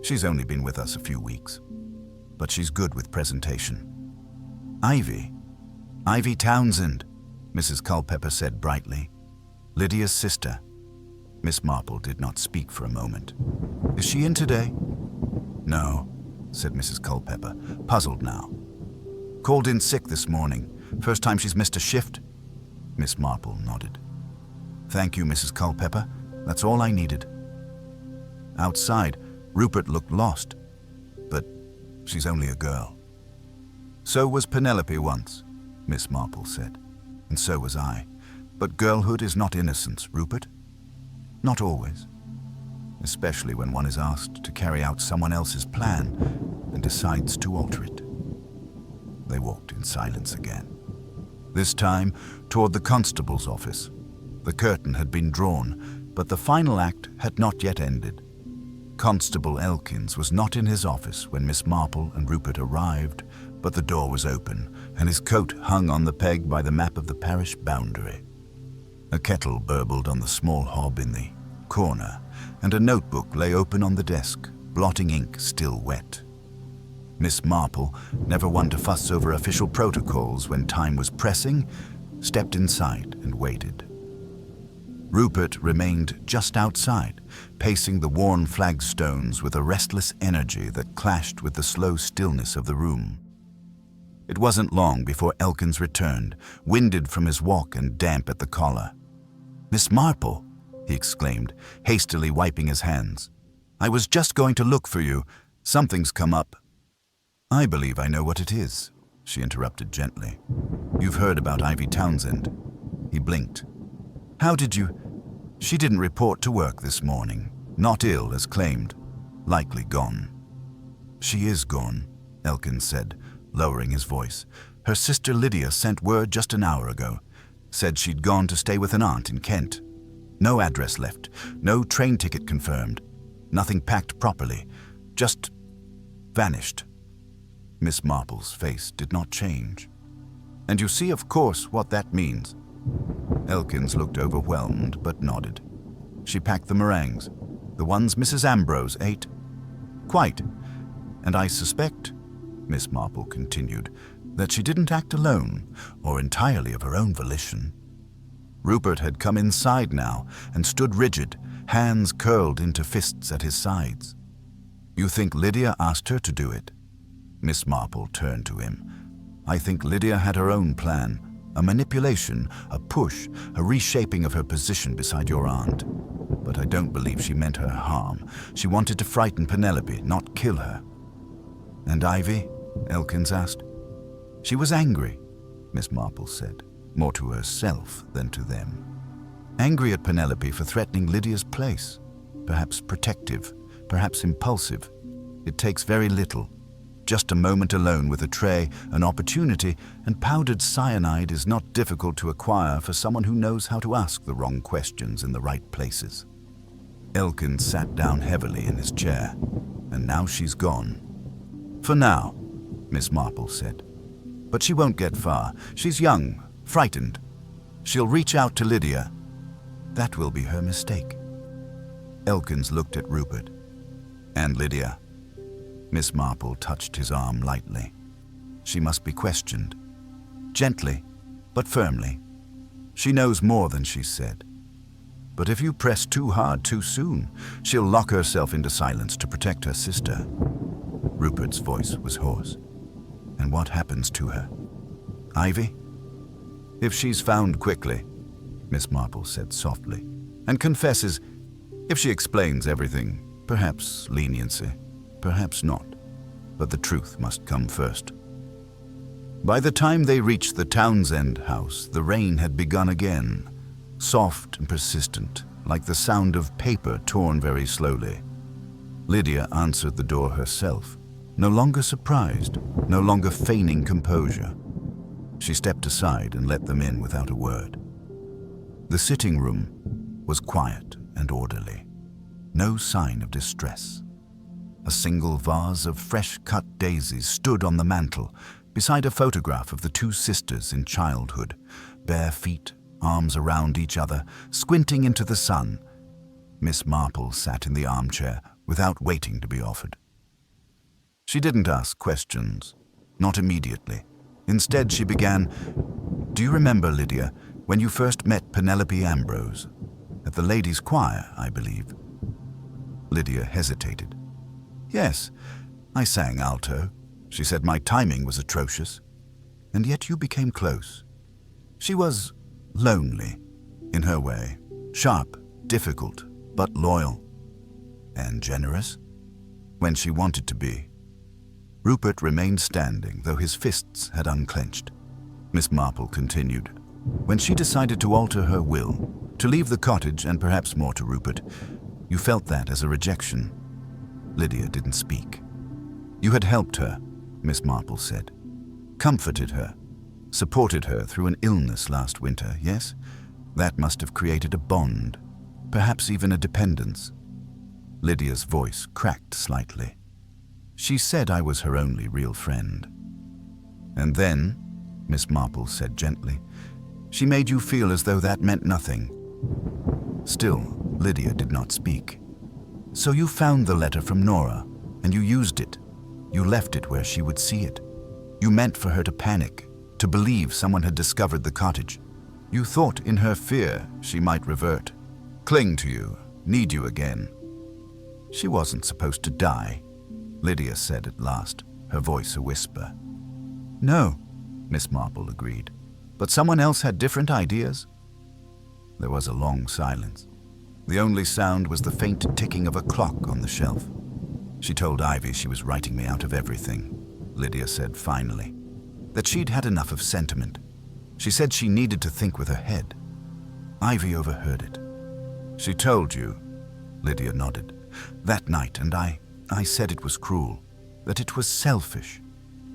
Speaker 1: She's only been with us a few weeks. But she's good with presentation. Ivy? Ivy Townsend, Mrs. Culpepper said brightly. Lydia's sister. Miss Marple did not speak for a moment. Is she in today? No, said Mrs. Culpepper, puzzled now. Called in sick this morning. First time she's missed a shift? Miss Marple nodded. Thank you, Mrs. Culpepper. That's all I needed. Outside, Rupert looked lost. But she's only a girl. So was Penelope once, Miss Marple said. And so was I. But girlhood is not innocence, Rupert. Not always. Especially when one is asked to carry out someone else's plan and decides to alter it. They walked in silence again. This time toward the constable's office. The curtain had been drawn, but the final act had not yet ended. Constable Elkins was not in his office when Miss Marple and Rupert arrived, but the door was open, and his coat hung on the peg by the map of the parish boundary. A kettle burbled on the small hob in the corner, and a notebook lay open on the desk, blotting ink still wet. Miss Marple, never one to fuss over official protocols when time was pressing, stepped inside and waited. Rupert remained just outside, pacing the worn flagstones with a restless energy that clashed with the slow stillness of the room. It wasn't long before Elkins returned, winded from his walk and damp at the collar. "Miss Marple," he exclaimed, hastily wiping his hands. "I was just going to look for you. Something's come up." "I believe I know what it is," she interrupted gently. "You've heard about Ivy Townsend." He blinked. "How did you—" "She didn't report to work this morning. Not ill, as claimed. Likely gone." "She is gone," Elkins said, lowering his voice. "Her sister Lydia sent word just an hour ago. Said she'd gone to stay with an aunt in Kent. No address left, no train ticket confirmed, nothing packed properly, just vanished." Miss Marple's face did not change. "And you see, of course, what that means." Elkins looked overwhelmed, but nodded. "She packed the meringues, the ones Mrs. Ambrose ate?" "Quite. And I suspect," Miss Marple continued, "that she didn't act alone, or entirely of her own volition." Rupert had come inside now and stood rigid, hands curled into fists at his sides. "You think Lydia asked her to do it?" Miss Marple turned to him. "I think Lydia had her own plan, A manipulation, a push, a reshaping of her position beside your aunt. But I don't believe she meant her harm. She wanted to frighten Penelope, not kill her. And Ivy? Elkins asked. She was angry, Miss Marple said, more to herself than to them. Angry at Penelope for threatening Lydia's place. Perhaps protective, perhaps impulsive. It takes very little. Just a moment alone with a tray, an opportunity, and powdered cyanide is not difficult to acquire for someone who knows how to ask the wrong questions in the right places. Elkins sat down heavily in his chair, and now she's gone. For now, Miss Marple said. But she won't get far. She's young, frightened. She'll reach out to Lydia. That will be her mistake. Elkins looked at Rupert. And Lydia? Miss Marple touched his arm lightly. She must be questioned. Gently, but firmly. She knows more than she's said. But if you press too hard too soon, she'll lock herself into silence to protect her sister. Rupert's voice was hoarse. And what happens to her? Ivy? If she's found quickly, Miss Marple said softly, and confesses, if she explains everything, perhaps leniency, perhaps not, but the truth must come first. By the time they reached the Townsend house, the rain had begun again, soft and persistent, like the sound of paper torn very slowly. Lydia answered the door herself, no longer surprised, no longer feigning composure. She stepped aside and let them in without a word. The sitting room was quiet and orderly. No sign of distress. A single vase of fresh-cut daisies stood on the mantel, beside a photograph of the two sisters in childhood, bare feet, arms around each other, squinting into the sun. Miss Marple sat in the armchair without waiting to be offered. She didn't ask questions, not immediately. Instead, she began, "Do you remember, Lydia, when you first met Penelope Ambrose? At the ladies' choir, I believe." Lydia hesitated. "Yes, I sang alto." She said my timing was atrocious. "And yet you became close." She was lonely, in her way, sharp, difficult, but loyal. And generous, when she wanted to be. Rupert remained standing, though his fists had unclenched. Miss Marple continued. "When she decided to alter her will, to leave the cottage and perhaps more to Rupert, you felt that as a rejection." Lydia didn't speak. "You had helped her," Miss Marple said. "Comforted her, supported her through an illness last winter, yes? That must have created a bond, perhaps even a dependence." Lydia's voice cracked slightly. "She said I was her only real friend." "And then," Miss Marple said gently, "she made you feel as though that meant nothing." Still, Lydia did not speak. "So you found the letter from Nora, and you used it. You left it where she would see it. You meant for her to panic, to believe someone had discovered the cottage. You thought in her fear she might revert, cling to you, need you again." "She wasn't supposed to die," Lydia said at last, her voice a whisper. "No," Miss Marple agreed, "but someone else had different ideas." There was a long silence. The only sound was the faint ticking of a clock on the shelf. "She told Ivy she was writing me out of everything," Lydia said finally, "that she'd had enough of sentiment. She said she needed to think with her head. Ivy overheard it." "She told you?" Lydia nodded. "That night, and I said it was cruel, that it was selfish.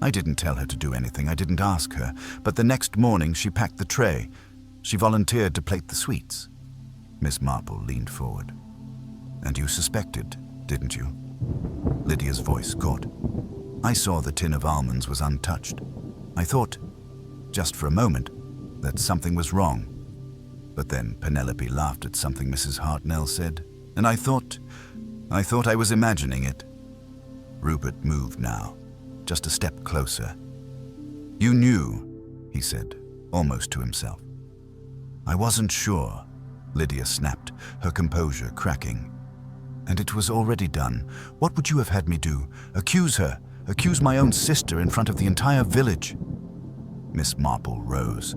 Speaker 1: I didn't tell her to do anything, I didn't ask her, but the next morning she packed the tray. She volunteered to plate the sweets." Miss Marple leaned forward. "And you suspected, didn't you?" Lydia's voice caught. "I saw the tin of almonds was untouched. I thought, just for a moment, that something was wrong. But then Penelope laughed at something Mrs. Hartnell said, and I thought I was imagining it." Rupert moved now, just a step closer. "You knew," he said, almost to himself. "I wasn't sure," Lydia snapped, her composure cracking. "And it was already done. What would you have had me do? Accuse her? Accuse my own sister in front of the entire village?" Miss Marple rose.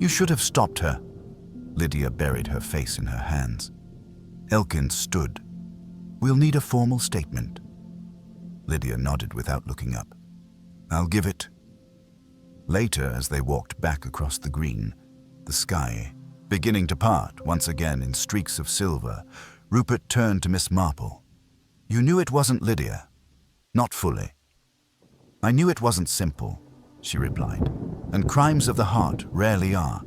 Speaker 1: You should have stopped her." Lydia buried her face in her hands. Elkins stood. "We'll need a formal statement." Lydia nodded without looking up. "I'll give it." Later, as they walked back across the green, the sky beginning to part once again in streaks of silver, Rupert turned to Miss Marple. "You knew it wasn't Lydia?" "Not fully." "I knew it wasn't simple," she replied, "and crimes of the heart rarely are.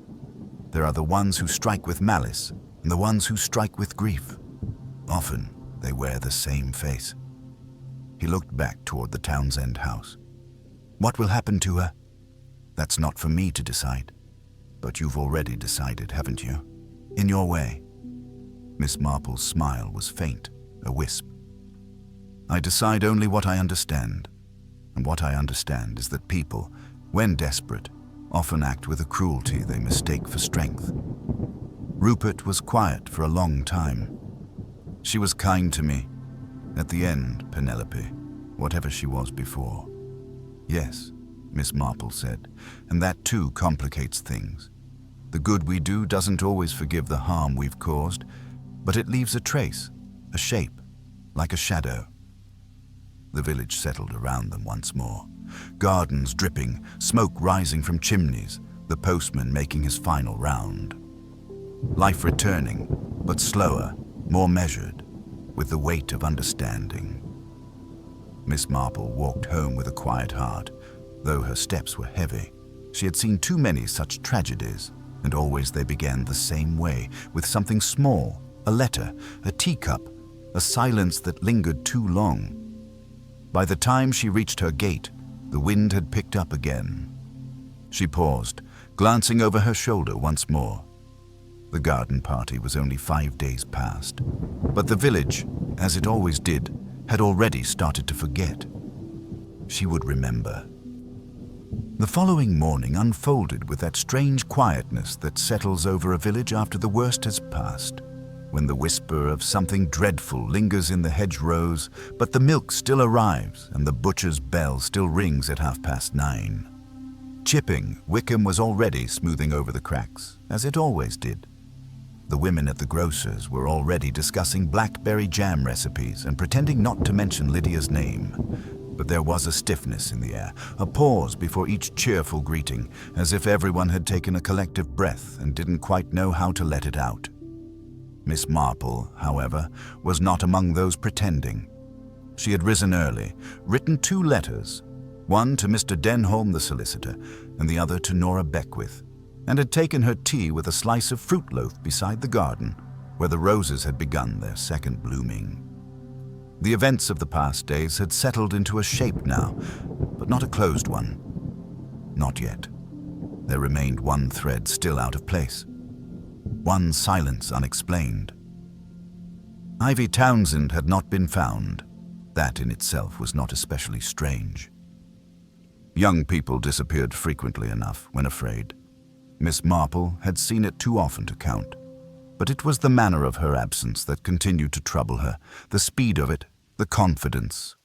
Speaker 1: There are the ones who strike with malice and the ones who strike with grief. Often they wear the same face." He looked back toward the Townsend house. "What will happen to her?" "That's not for me to decide. But you've already decided, haven't you? In your way." Miss Marple's smile was faint, a wisp. "I decide only what I understand. And what I understand is that people, when desperate, often act with a cruelty they mistake for strength." Rupert was quiet for a long time. "She was kind to me. At the end, Penelope, whatever she was before." "Yes," Miss Marple said, "and that too complicates things. The good we do doesn't always forgive the harm we've caused, but it leaves a trace, a shape, like a shadow." The village settled around them once more. Gardens dripping, smoke rising from chimneys, the postman making his final round. Life returning, but slower, more measured, with the weight of understanding. Miss Marple walked home with a quiet heart, though her steps were heavy. She had seen too many such tragedies, and always they began the same way, with something small, a letter, a teacup, a silence that lingered too long. By the time she reached her gate, the wind had picked up again. She paused, glancing over her shoulder once more. The garden party was only 5 days past, but the village, as it always did, had already started to forget. She would remember. The following morning unfolded with that strange quietness that settles over a village after the worst has passed, when the whisper of something dreadful lingers in the hedgerows, but the milk still arrives and the butcher's bell still rings at 9:30. Chipping, Wickham was already smoothing over the cracks, as it always did. The women at the grocer's were already discussing blackberry jam recipes and pretending not to mention Lydia's name. But there was a stiffness in the air, a pause before each cheerful greeting, as if everyone had taken a collective breath and didn't quite know how to let it out. Miss Marple, however, was not among those pretending. She had risen early, written 2 letters, one to Mr. Denholm the solicitor, and the other to Nora Beckwith, and had taken her tea with a slice of fruit loaf beside the garden, where the roses had begun their second blooming. The events of the past days had settled into a shape now, but not a closed one. Not yet. There remained one thread still out of place. One silence unexplained. Ivy Townsend had not been found. That in itself was not especially strange. Young people disappeared frequently enough when afraid. Miss Marple had seen it too often to count. But it was the manner of her absence that continued to trouble her, the speed of it, the confidence,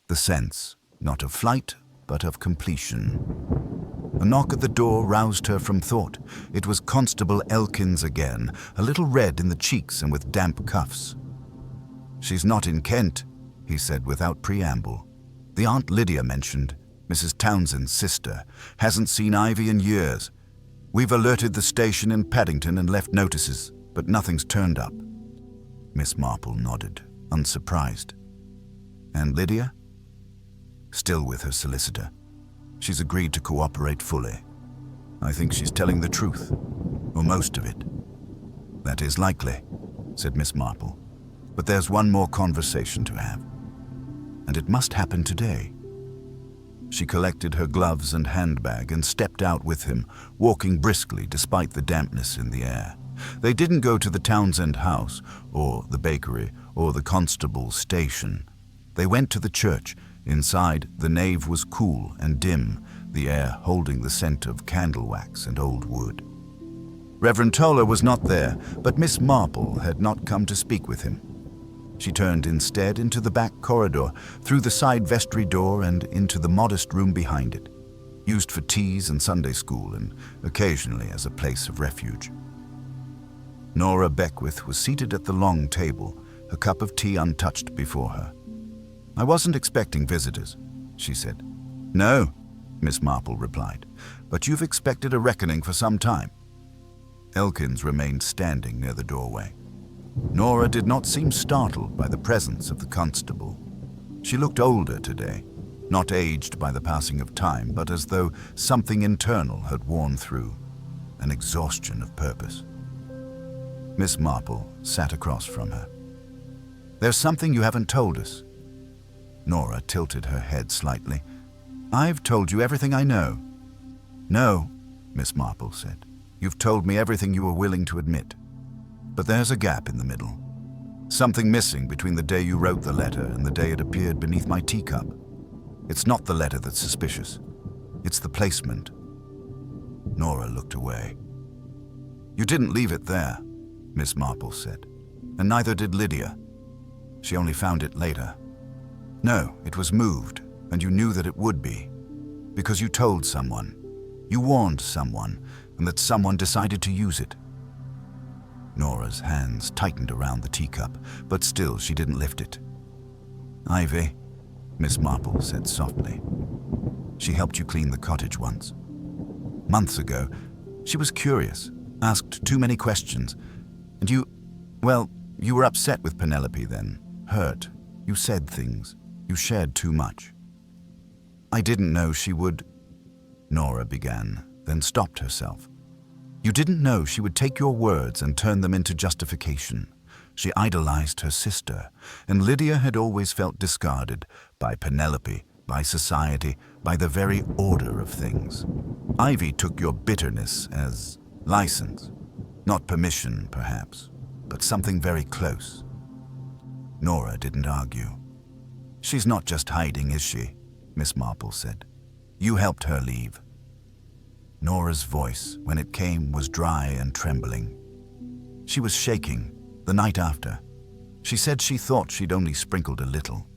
Speaker 1: the sense, not of flight, but of completion. A knock at the door roused her from thought. It was Constable Elkins again, a little red in the cheeks and with damp cuffs. "She's not in Kent," he said without preamble. "The Aunt Lydia mentioned, Mrs. Townsend's sister, hasn't seen Ivy in years. We've alerted the station in Paddington and left notices, but nothing's turned up." Miss Marple nodded, unsurprised. "And Lydia?" "Still with her solicitor. She's agreed to cooperate fully. I think she's telling the truth, or most of it." "That is likely," said Miss Marple. "But there's one more conversation to have. And it must happen today." She collected her gloves and handbag and stepped out with him, walking briskly despite the dampness in the air. They didn't go to the Townsend house, or the bakery, or the constable's station. They went to the church. Inside, the nave was cool and dim, the air holding the scent of candle wax and old wood. Reverend Toller was not there, but Miss Marple had not come to speak with him. She turned instead into the back corridor, through the side vestry door and into the modest room behind it. used for teas and Sunday school and occasionally as a place of refuge. Nora Beckwith was seated at the long table, a cup of tea untouched before her. "I wasn't expecting visitors," she said. "No," Miss Marple replied, "but you've expected a reckoning for some time." Elkins remained standing near the doorway. Nora did not seem startled by the presence of the constable. She looked older today, not aged by the passing of time, but as though something internal had worn through, an exhaustion of purpose. Miss Marple sat across from her. "There's something you haven't told us." Nora tilted her head slightly. "I've told you everything I know." "No," Miss Marple said. "You've told me everything you were willing to admit. But there's a gap in the middle. Something missing between the day you wrote the letter and the day it appeared beneath my teacup. It's not the letter that's suspicious. It's the placement." Nora looked away. "You didn't leave it there," Miss Marple said, "and neither did Lydia. She only found it later. No, it was moved, and you knew that it would be, because you told someone. You warned someone, and that someone decided to use it." Nora's hands tightened around the teacup, but still she didn't lift it. "Ivy," Miss Marple said softly. "She helped you clean the cottage once. Months ago, she was curious, asked too many questions, and you were upset with Penelope then, hurt. You said things. You shared too much." "I didn't know she would," Nora began, then stopped herself. "You didn't know she would take your words and turn them into justification. She idolized her sister, and Lydia had always felt discarded by Penelope, by society, by the very order of things. Ivy took your bitterness as license, not permission, perhaps, but something very close." Nora didn't argue. "She's not just hiding, is she?" Miss Marple said. "You helped her leave." Nora's voice, when it came, was dry and trembling. She was shaking the night after. She said she thought she'd only sprinkled a little.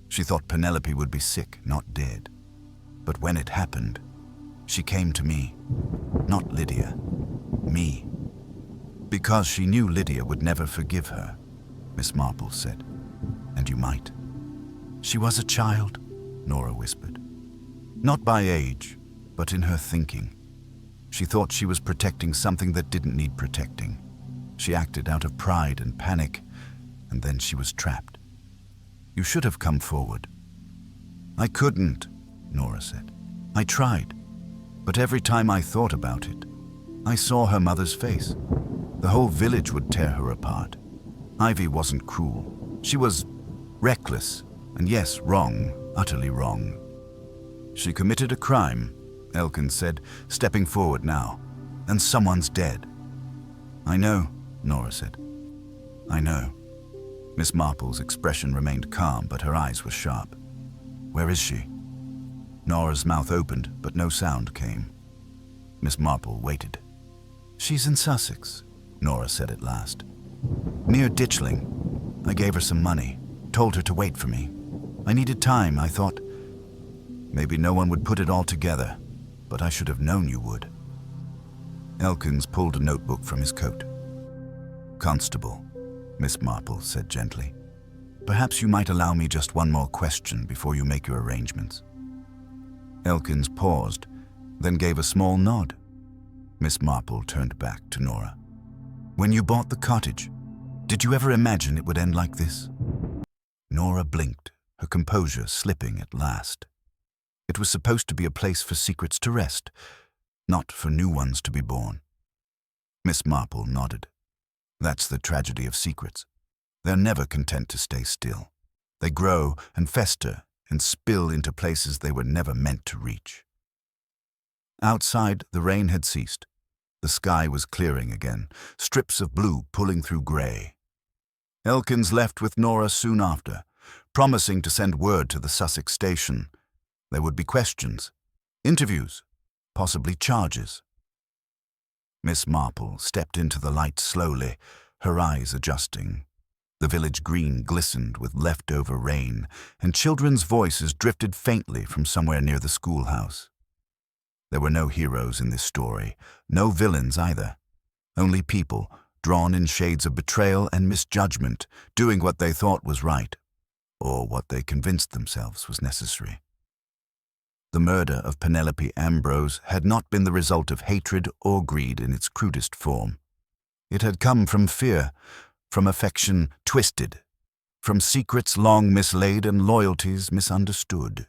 Speaker 1: She thought Penelope would be sick, not dead. But when it happened, she came to me. Not Lydia. Me. "Because she knew Lydia would never forgive her," Miss Marple said. "And you might." "She was a child," Nora whispered. "Not by age, but in her thinking. She thought she was protecting something that didn't need protecting. She acted out of pride and panic, and then she was trapped. You should have come forward." "I couldn't," Nora said. "I tried, but every time I thought about it, I saw her mother's face. The whole village would tear her apart. Ivy wasn't cruel. She was reckless, and yes, wrong, utterly wrong." "She committed a crime," Elkins said, stepping forward now, "and someone's dead." "I know," Nora said. "I know." Miss Marple's expression remained calm, but her eyes were sharp. "Where is she?" Nora's mouth opened, but no sound came. Miss Marple waited. "She's in Sussex," Nora said at last. "Near Ditchling. I gave her some money, told her to wait for me. I needed time. I thought maybe no one would put it all together, but I should have known you would." Elkins pulled a notebook from his coat. "Constable," Miss Marple said gently, "perhaps you might allow me just one more question before you make your arrangements." Elkins paused, then gave a small nod. Miss Marple turned back to Nora. "When you bought the cottage, did you ever imagine it would end like this?" Nora blinked, her composure slipping at last. It was supposed to be a place for secrets to rest, not for new ones to be born. Miss Marple nodded. "That's the tragedy of secrets. They're never content to stay still. They grow and fester and spill into places they were never meant to reach." Outside, the rain had ceased. The sky was clearing again, strips of blue pulling through grey. Elkins left with Nora soon after, promising to send word to the Sussex station. There would be questions, interviews, possibly charges. Miss Marple stepped into the light slowly, her eyes adjusting. The village green glistened with leftover rain, and children's voices drifted faintly from somewhere near the schoolhouse. There were no heroes in this story, no villains either. Only people, drawn in shades of betrayal and misjudgment, doing what they thought was right, or what they convinced themselves was necessary. The murder of Penelope Ambrose had not been the result of hatred or greed in its crudest form. It had come from fear, from affection twisted, from secrets long mislaid and loyalties misunderstood.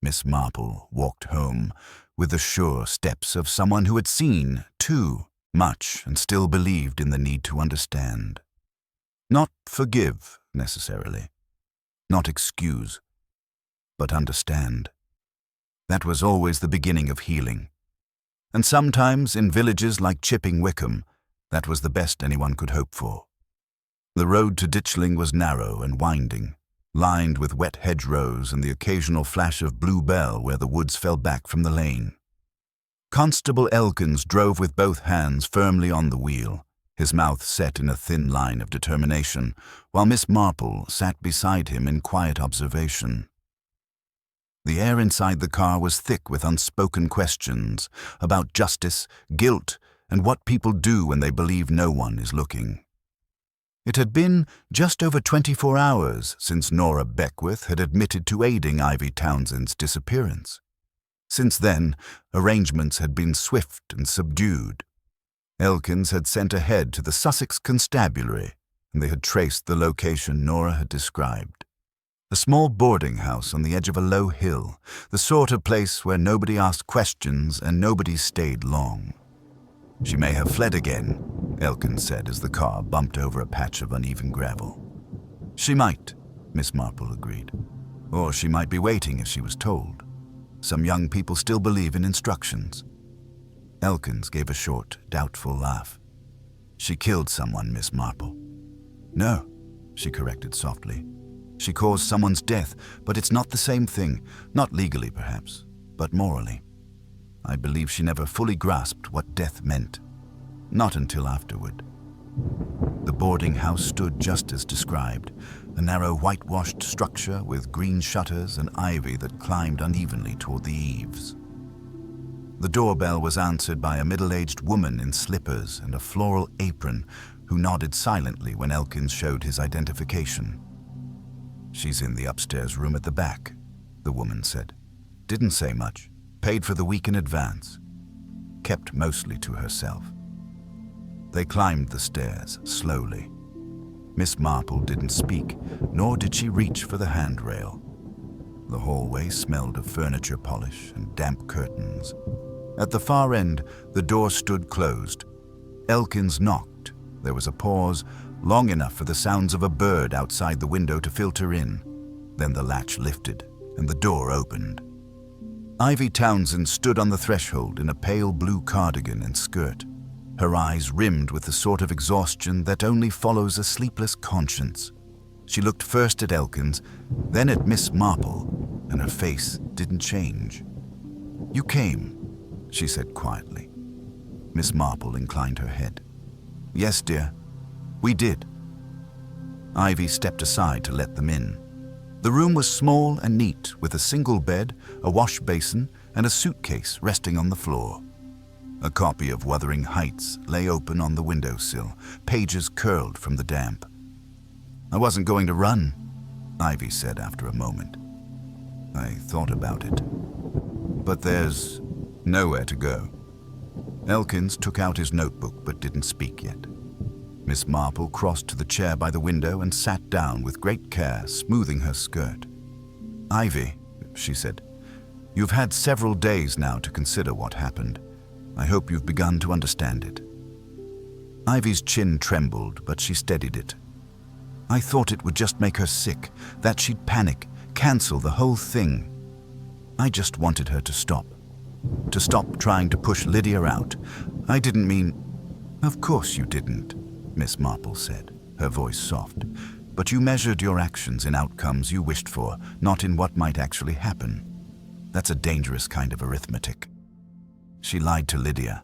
Speaker 1: Miss Marple walked home with the sure steps of someone who had seen too much and still believed in the need to understand. Not forgive, necessarily. Not excuse, but understand. That was always the beginning of healing. And sometimes, in villages like Chipping Wickham, that was the best anyone could hope for. The road to Ditchling was narrow and winding, lined with wet hedgerows and the occasional flash of bluebell where the woods fell back from the lane. Constable Elkins drove with both hands firmly on the wheel, his mouth set in a thin line of determination, while Miss Marple sat beside him in quiet observation. The air inside the car was thick with unspoken questions about justice, guilt, and what people do when they believe no one is looking. It had been just over 24 hours since Nora Beckwith had admitted to aiding Ivy Townsend's disappearance. Since then, arrangements had been swift and subdued. Elkins had sent ahead to the Sussex Constabulary, and they had traced the location Nora had described. A small boarding house on the edge of a low hill, the sort of place where nobody asked questions and nobody stayed long. She may have fled again, Elkins said as the car bumped over a patch of uneven gravel. She might, Miss Marple agreed. Or she might be waiting as she was told. Some young people still believe in instructions. Elkins gave a short, doubtful laugh. She killed someone, Miss Marple. No, she corrected softly. She caused someone's death, but it's not the same thing, not legally perhaps, but morally. I believe she never fully grasped what death meant. Not until afterward. The boarding house stood just as described, a narrow whitewashed structure with green shutters and ivy that climbed unevenly toward the eaves. The doorbell was answered by a middle-aged woman in slippers and a floral apron who nodded silently when Elkins showed his identification. She's in the upstairs room at the back, the woman said. Didn't say much. Paid for the week in advance. Kept mostly to herself. They climbed the stairs slowly. Miss Marple didn't speak, nor did she reach for the handrail. The hallway smelled of furniture polish and damp curtains. At the far end, the door stood closed. Elkins knocked. There was a pause, long enough for the sounds of a bird outside the window to filter in. Then the latch lifted, and the door opened. Ivy Townsend stood on the threshold in a pale blue cardigan and skirt, her eyes rimmed with the sort of exhaustion that only follows a sleepless conscience. She looked first at Elkins, then at Miss Marple, and her face didn't change. You came, she said quietly. Miss Marple inclined her head. Yes, dear, we did. Ivy stepped aside to let them in. The room was small and neat, with a single bed, a wash basin, and a suitcase resting on the floor. A copy of Wuthering Heights lay open on the windowsill, pages curled from the damp. I wasn't going to run, Ivy said after a moment. I thought about it. But there's nowhere to go. Elkins took out his notebook but didn't speak yet. Miss Marple crossed to the chair by the window and sat down with great care, smoothing her skirt. Ivy, she said, you've had several days now to consider what happened. I hope you've begun to understand it. Ivy's chin trembled, but she steadied it. I thought it would just make her sick, that she'd panic, cancel the whole thing. I just wanted her to stop trying to push Lydia out. I didn't mean... Of course you didn't, Miss Marple said, her voice soft. But you measured your actions in outcomes you wished for, not in what might actually happen. That's a dangerous kind of arithmetic. She lied to Lydia,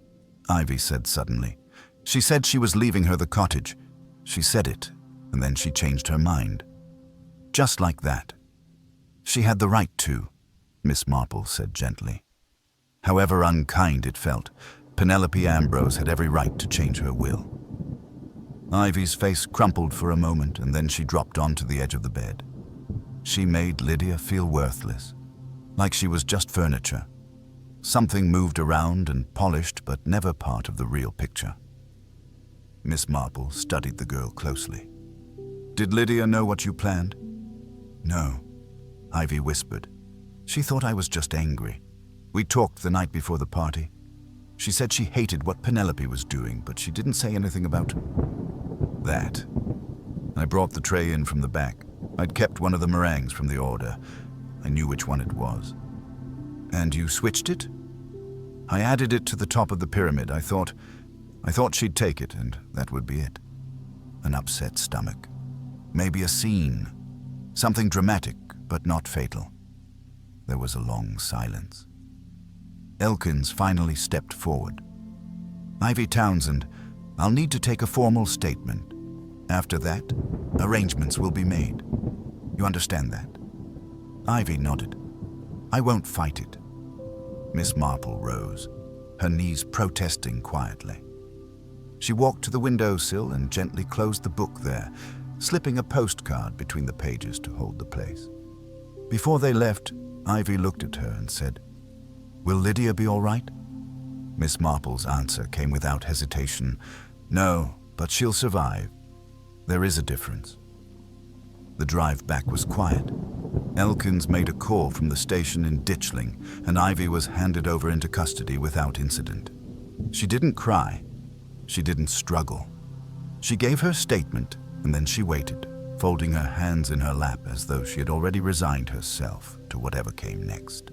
Speaker 1: Ivy said suddenly. She said she was leaving her the cottage. She said it, and then she changed her mind. Just like that. She had the right to, Miss Marple said gently. However unkind it felt, Penelope Ambrose had every right to change her will. Ivy's face crumpled for a moment, and then she dropped onto the edge of the bed. She made Lydia feel worthless, like she was just furniture. Something moved around and polished, but never part of the real picture. Miss Marple studied the girl closely. "Did Lydia know what you planned?" "No," Ivy whispered. "She thought I was just angry. We talked the night before the party. She said she hated what Penelope was doing, but she didn't say anything about that. I brought the tray in from the back. I'd kept one of the meringues from the order. I knew which one it was." "And you switched it?" "I added it to the top of the pyramid. I thought she'd take it, and that would be it." An upset stomach. Maybe a scene. Something dramatic, but not fatal. There was a long silence. Elkins finally stepped forward. "Ivy Townsend, I'll need to take a formal statement. After that, arrangements will be made. You understand that?" Ivy nodded. "I won't fight it." Miss Marple rose, her knees protesting quietly. She walked to the windowsill and gently closed the book there, slipping a postcard between the pages to hold the place. Before they left, Ivy looked at her and said, "Will Lydia be all right?" Miss Marple's answer came without hesitation. "No, but she'll survive. There is a difference." The drive back was quiet. Elkins made a call from the station in Ditchling, and Ivy was handed over into custody without incident. She didn't cry. She didn't struggle. She gave her statement, and then she waited, folding her hands in her lap as though she had already resigned herself to whatever came next.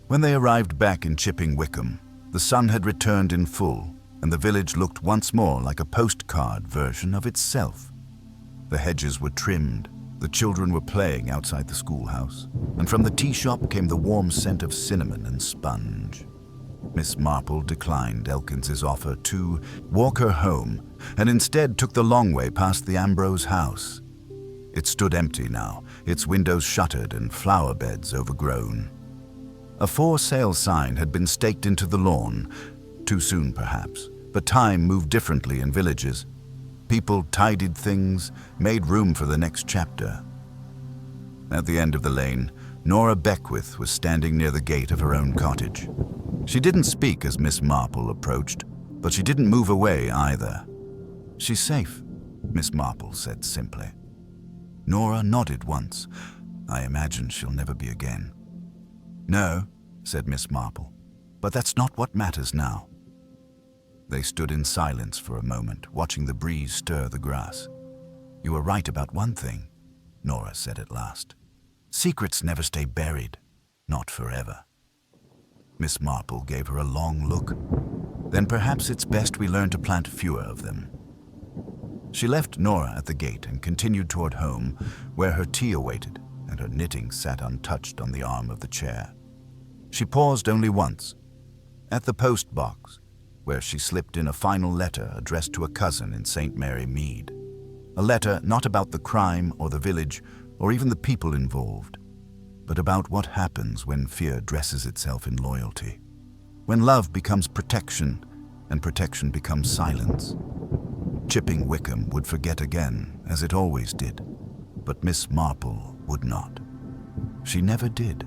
Speaker 1: When they arrived back in Chipping Wickham, the sun had returned in full, and the village looked once more like a postcard version of itself. The hedges were trimmed, the children were playing outside the schoolhouse, and from the tea shop came the warm scent of cinnamon and sponge. Miss Marple declined Elkins's offer to walk her home, and instead took the long way past the Ambrose house. It stood empty now, its windows shuttered and flower beds overgrown. A for sale sign had been staked into the lawn, too soon perhaps, but time moved differently in villages. People tidied things, made room for the next chapter. At the end of the lane, Nora Beckwith was standing near the gate of her own cottage. She didn't speak as Miss Marple approached, but she didn't move away either. "She's safe," Miss Marple said simply. Nora nodded once. "I imagine she'll never be again." "No," said Miss Marple, "but that's not what matters now." They stood in silence for a moment, watching the breeze stir the grass. "You were right about one thing," Nora said at last. "Secrets never stay buried, not forever." Miss Marple gave her a long look. "Then perhaps it's best we learn to plant fewer of them." She left Nora at the gate and continued toward home, where her tea awaited and her knitting sat untouched on the arm of the chair. She paused only once, at the post box, where she slipped in a final letter addressed to a cousin in St. Mary Mead. A letter not about the crime or the village or even the people involved, but about what happens when fear dresses itself in loyalty, when love becomes protection and protection becomes silence. Chipping Wickham would forget again, as it always did, but Miss Marple would not. She never did.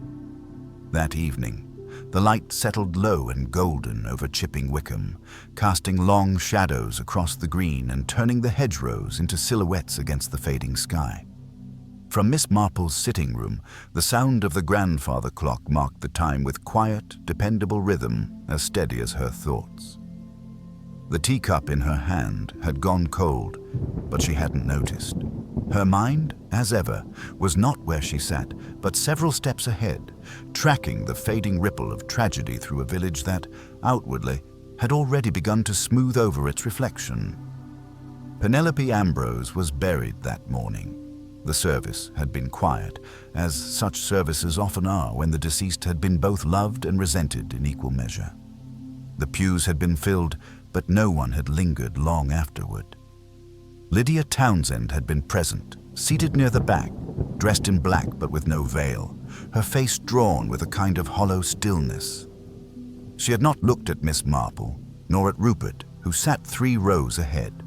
Speaker 1: That evening, the light settled low and golden over Chipping Wickham, casting long shadows across the green and turning the hedgerows into silhouettes against the fading sky. From Miss Marple's sitting room, the sound of the grandfather clock marked the time with quiet, dependable rhythm as steady as her thoughts. The teacup in her hand had gone cold, but she hadn't noticed. Her mind, as ever, was not where she sat, but several steps ahead, tracking the fading ripple of tragedy through a village that, outwardly, had already begun to smooth over its reflection. Penelope Ambrose was buried that morning. The service had been quiet, as such services often are when the deceased had been both loved and resented in equal measure. The pews had been filled, but no one had lingered long afterward. Lydia Townsend had been present, seated near the back, dressed in black but with no veil, her face drawn with a kind of hollow stillness, She had not looked at Miss Marple, nor at Rupert, who sat 3 rows ahead.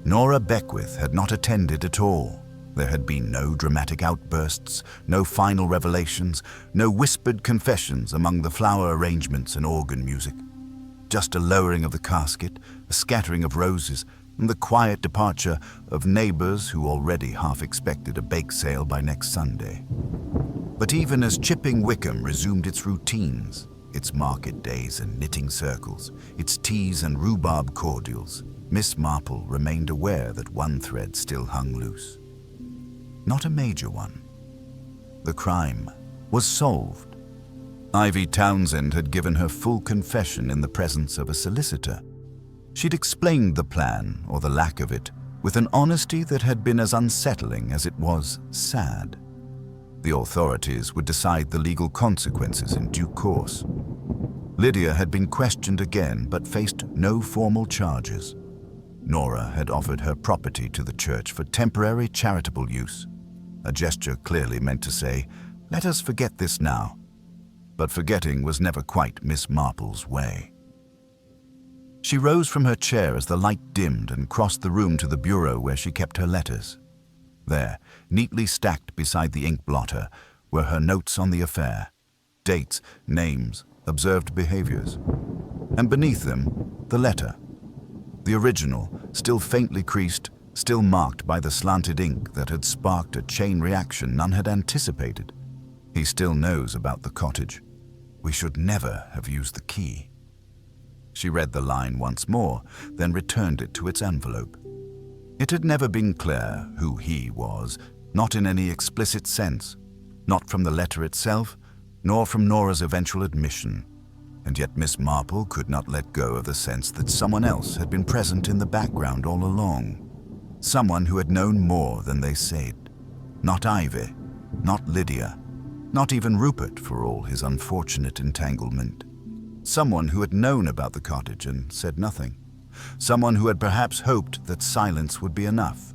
Speaker 1: Nora Beckwith had not attended at all. There had been no dramatic outbursts, no final revelations, no whispered confessions among the flower arrangements and organ music. Just a lowering of the casket, a scattering of roses, and the quiet departure of neighbors who already half expected a bake sale by next Sunday. But even as Chipping Wickham resumed its routines, its market days and knitting circles, its teas and rhubarb cordials, Miss Marple remained aware that one thread still hung loose. Not a major one. The crime was solved. Ivy Townsend had given her full confession in the presence of a solicitor. She'd explained the plan, or the lack of it, with an honesty that had been as unsettling as it was sad. The authorities would decide the legal consequences in due course. Lydia had been questioned again, but faced no formal charges. Nora had offered her property to the church for temporary charitable use, a gesture clearly meant to say, "Let us forget this now." But forgetting was never quite Miss Marple's way. She rose from her chair as the light dimmed and crossed the room to the bureau where she kept her letters. There, neatly stacked beside the ink blotter, were her notes on the affair, dates, names, observed behaviors. And beneath them, the letter. The original, still faintly creased, still marked by the slanted ink that had sparked a chain reaction none had anticipated. "He still knows about the cottage. We should never have used the key." She read the line once more, then returned it to its envelope. It had never been clear who he was, not in any explicit sense, not from the letter itself, nor from Nora's eventual admission. And yet Miss Marple could not let go of the sense that someone else had been present in the background all along. Someone who had known more than they said. Not Ivy, not Lydia, not even Rupert for all his unfortunate entanglement. Someone who had known about the cottage and said nothing. Someone who had perhaps hoped that silence would be enough.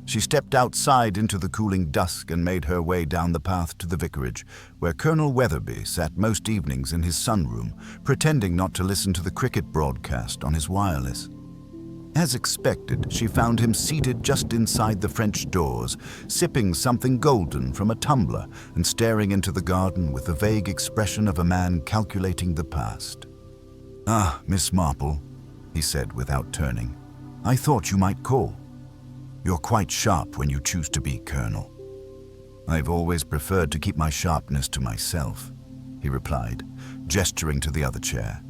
Speaker 1: She stepped outside into the cooling dusk and made her way down the path to the vicarage, where Colonel Weatherby sat most evenings in his sunroom, pretending not to listen to the cricket broadcast on his wireless. As expected, she found him seated just inside the French doors, sipping something golden from a tumbler and staring into the garden with the vague expression of a man calculating the past. "Ah, Miss Marple," he said without turning. "I thought you might call. You're quite sharp when you choose to be, Colonel." "I've always preferred to keep my sharpness to myself," he replied, gesturing to the other chair.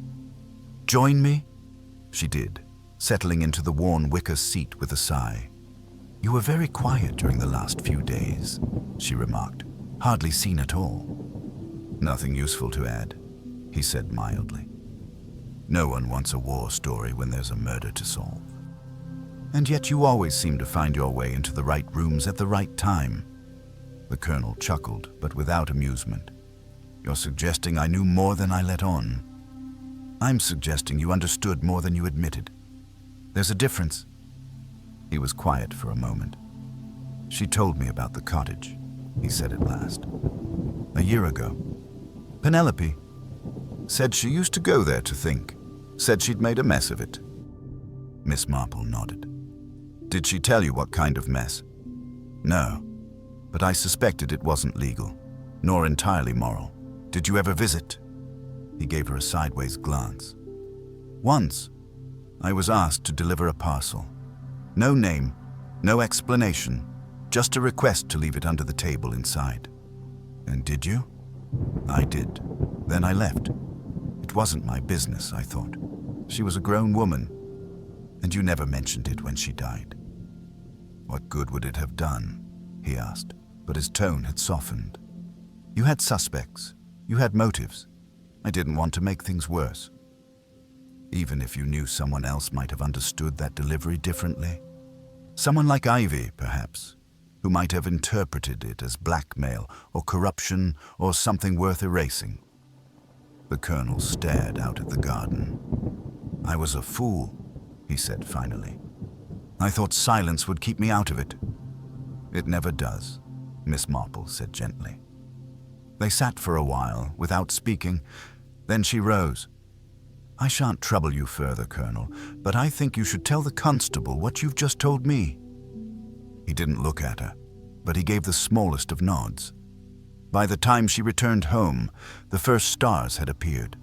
Speaker 1: "Join me?" She did, settling into the worn wicker seat with a sigh. "You were very quiet during the last few days," she remarked. "Hardly seen at all." "Nothing useful to add," he said mildly. "No one wants a war story when there's a murder to solve. And yet you always seem to find your way into the right rooms at the right time." The Colonel chuckled, but without amusement. "You're suggesting I knew more than I let on." "I'm suggesting you understood more than you admitted. There's a difference." He was quiet for a moment. "She told me about the cottage," he said at last. "A year ago. Penelope said she used to go there to think. Said she'd made a mess of it." Miss Marple nodded. "Did she tell you what kind of mess?" "No, but I suspected it wasn't legal, nor entirely moral. Did you ever visit?" He gave her a sideways glance. "Once. I was asked to deliver a parcel. No name, no explanation, just a request to leave it under the table inside." "And did you?" "I did. Then I left. It wasn't my business, I thought. She was a grown woman. And you never mentioned it when she died." "What good would it have done?" he asked, but his tone had softened. "You had suspects. You had motives. I didn't want to make things worse." "Even if you knew someone else might have understood that delivery differently? Someone like Ivy, perhaps, who might have interpreted it as blackmail or corruption or something worth erasing." The Colonel stared out at the garden. "I was a fool," he said finally. "I thought silence would keep me out of it." "It never does," Miss Marple said gently. They sat for a while, without speaking. Then she rose, "I shan't trouble you further, Colonel, but I think you should tell the constable what you've just told me." He didn't look at her, but he gave the smallest of nods. By the time she returned home, the first stars had appeared.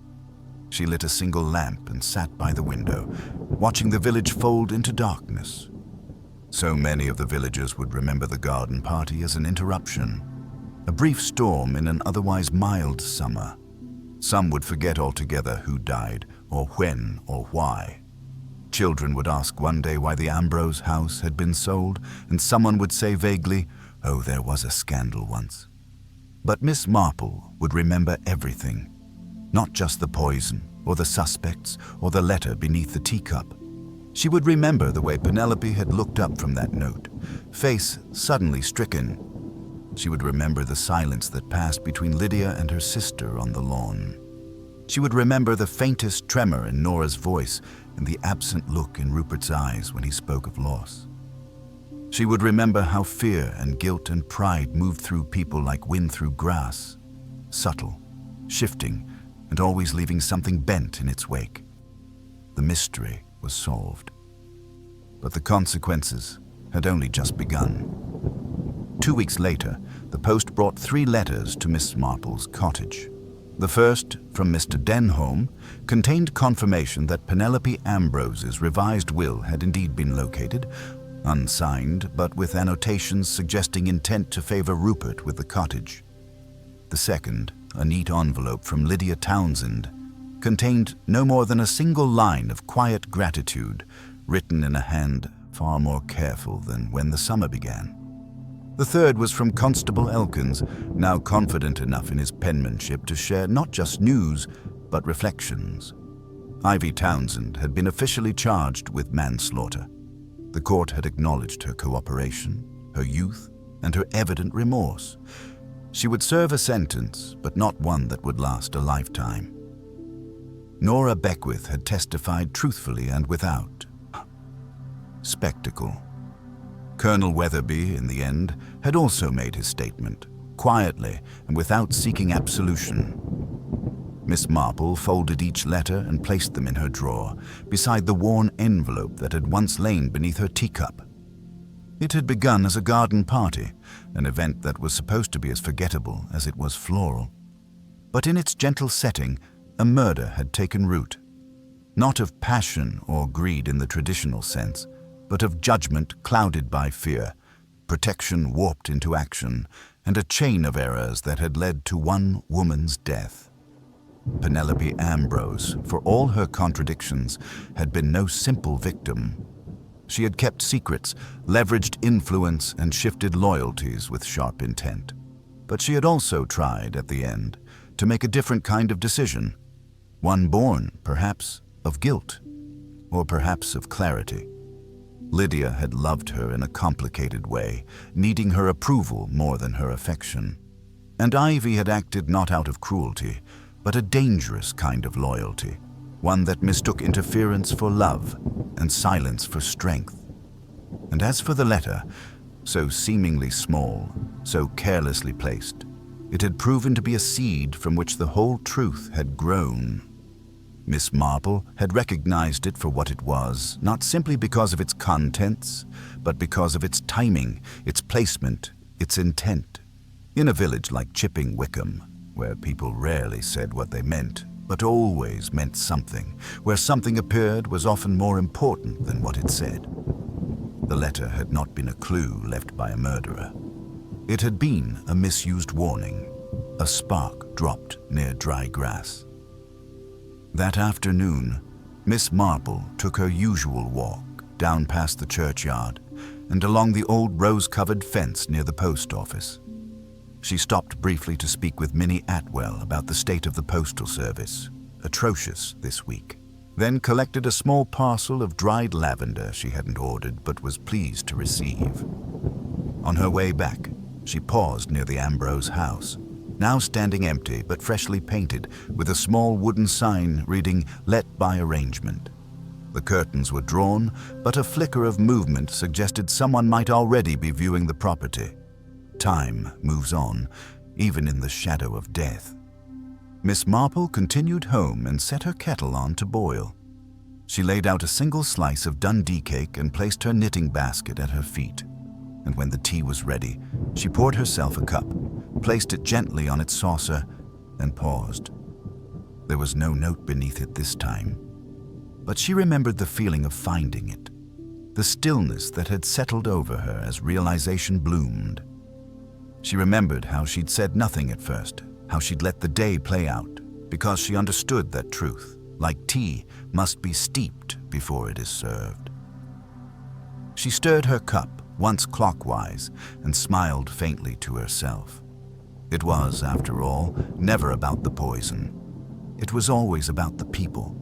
Speaker 1: She lit a single lamp and sat by the window, watching the village fold into darkness. So many of the villagers would remember the garden party as an interruption, a brief storm in an otherwise mild summer. Some would forget altogether who died, or when, or why. Children would ask one day why the Ambrose house had been sold, and someone would say vaguely, "Oh, there was a scandal once." But Miss Marple would remember everything, not just the poison, or the suspects, or the letter beneath the teacup. She would remember the way Penelope had looked up from that note, face suddenly stricken. She would remember the silence that passed between Lydia and her sister on the lawn. She would remember the faintest tremor in Nora's voice and the absent look in Rupert's eyes when he spoke of loss. She would remember how fear and guilt and pride moved through people like wind through grass, subtle, shifting, and always leaving something bent in its wake. The mystery was solved. But the consequences had only just begun. 2 weeks later, the post brought 3 letters to Miss Marple's cottage. The first, from Mr. Denholm, contained confirmation that Penelope Ambrose's revised will had indeed been located, unsigned, but with annotations suggesting intent to favor Rupert with the cottage. The second, a neat envelope from Lydia Townsend, contained no more than a single line of quiet gratitude, written in a hand far more careful than when the summer began. The third was from Constable Elkins, now confident enough in his penmanship to share not just news, but reflections. Ivy Townsend had been officially charged with manslaughter. The court had acknowledged her cooperation, her youth, and her evident remorse. She would serve a sentence, but not one that would last a lifetime. Nora Beckwith had testified truthfully and without spectacle. Colonel Weatherby, in the end, had also made his statement, quietly and without seeking absolution. Miss Marple folded each letter and placed them in her drawer, beside the worn envelope that had once lain beneath her teacup. It had begun as a garden party, an event that was supposed to be as forgettable as it was floral. But in its gentle setting, a murder had taken root. Not of passion or greed in the traditional sense, but of judgment clouded by fear, protection warped into action, and a chain of errors that had led to one woman's death. Penelope Ambrose, for all her contradictions, had been no simple victim. She had kept secrets, leveraged influence, and shifted loyalties with sharp intent. But she had also tried, at the end, to make a different kind of decision, one born, perhaps, of guilt, or perhaps of clarity. Lydia had loved her in a complicated way, needing her approval more than her affection. And Ivy had acted not out of cruelty, but a dangerous kind of loyalty, one that mistook interference for love and silence for strength. And as for the letter, so seemingly small, so carelessly placed, it had proven to be a seed from which the whole truth had grown. Miss Marple had recognized it for what it was, not simply because of its contents, but because of its timing, its placement, its intent. In a village like Chipping Wickham, where people rarely said what they meant, but always meant something, where something appeared was often more important than what it said. The letter had not been a clue left by a murderer. It had been a misused warning, a spark dropped near dry grass. That afternoon, Miss Marple took her usual walk down past the churchyard and along the old rose-covered fence near the post office. She stopped briefly to speak with Minnie Atwell about the state of the postal service, atrocious this week, then collected a small parcel of dried lavender she hadn't ordered but was pleased to receive. On her way back, she paused near the Ambrose house, now standing empty but freshly painted, with a small wooden sign reading "Let by Arrangement." The curtains were drawn, but a flicker of movement suggested someone might already be viewing the property. Time moves on, even in the shadow of death. Miss Marple continued home and set her kettle on to boil. She laid out a single slice of Dundee cake and placed her knitting basket at her feet. And when the tea was ready, she poured herself a cup, placed it gently on its saucer, and paused. There was no note beneath it this time, but she remembered the feeling of finding it, the stillness that had settled over her as realization bloomed. She remembered how she'd said nothing at first, how she'd let the day play out, because she understood that truth, like tea, must be steeped before it is served. She stirred her cup once clockwise and smiled faintly to herself. It was, after all, never about the poison. It was always about the people,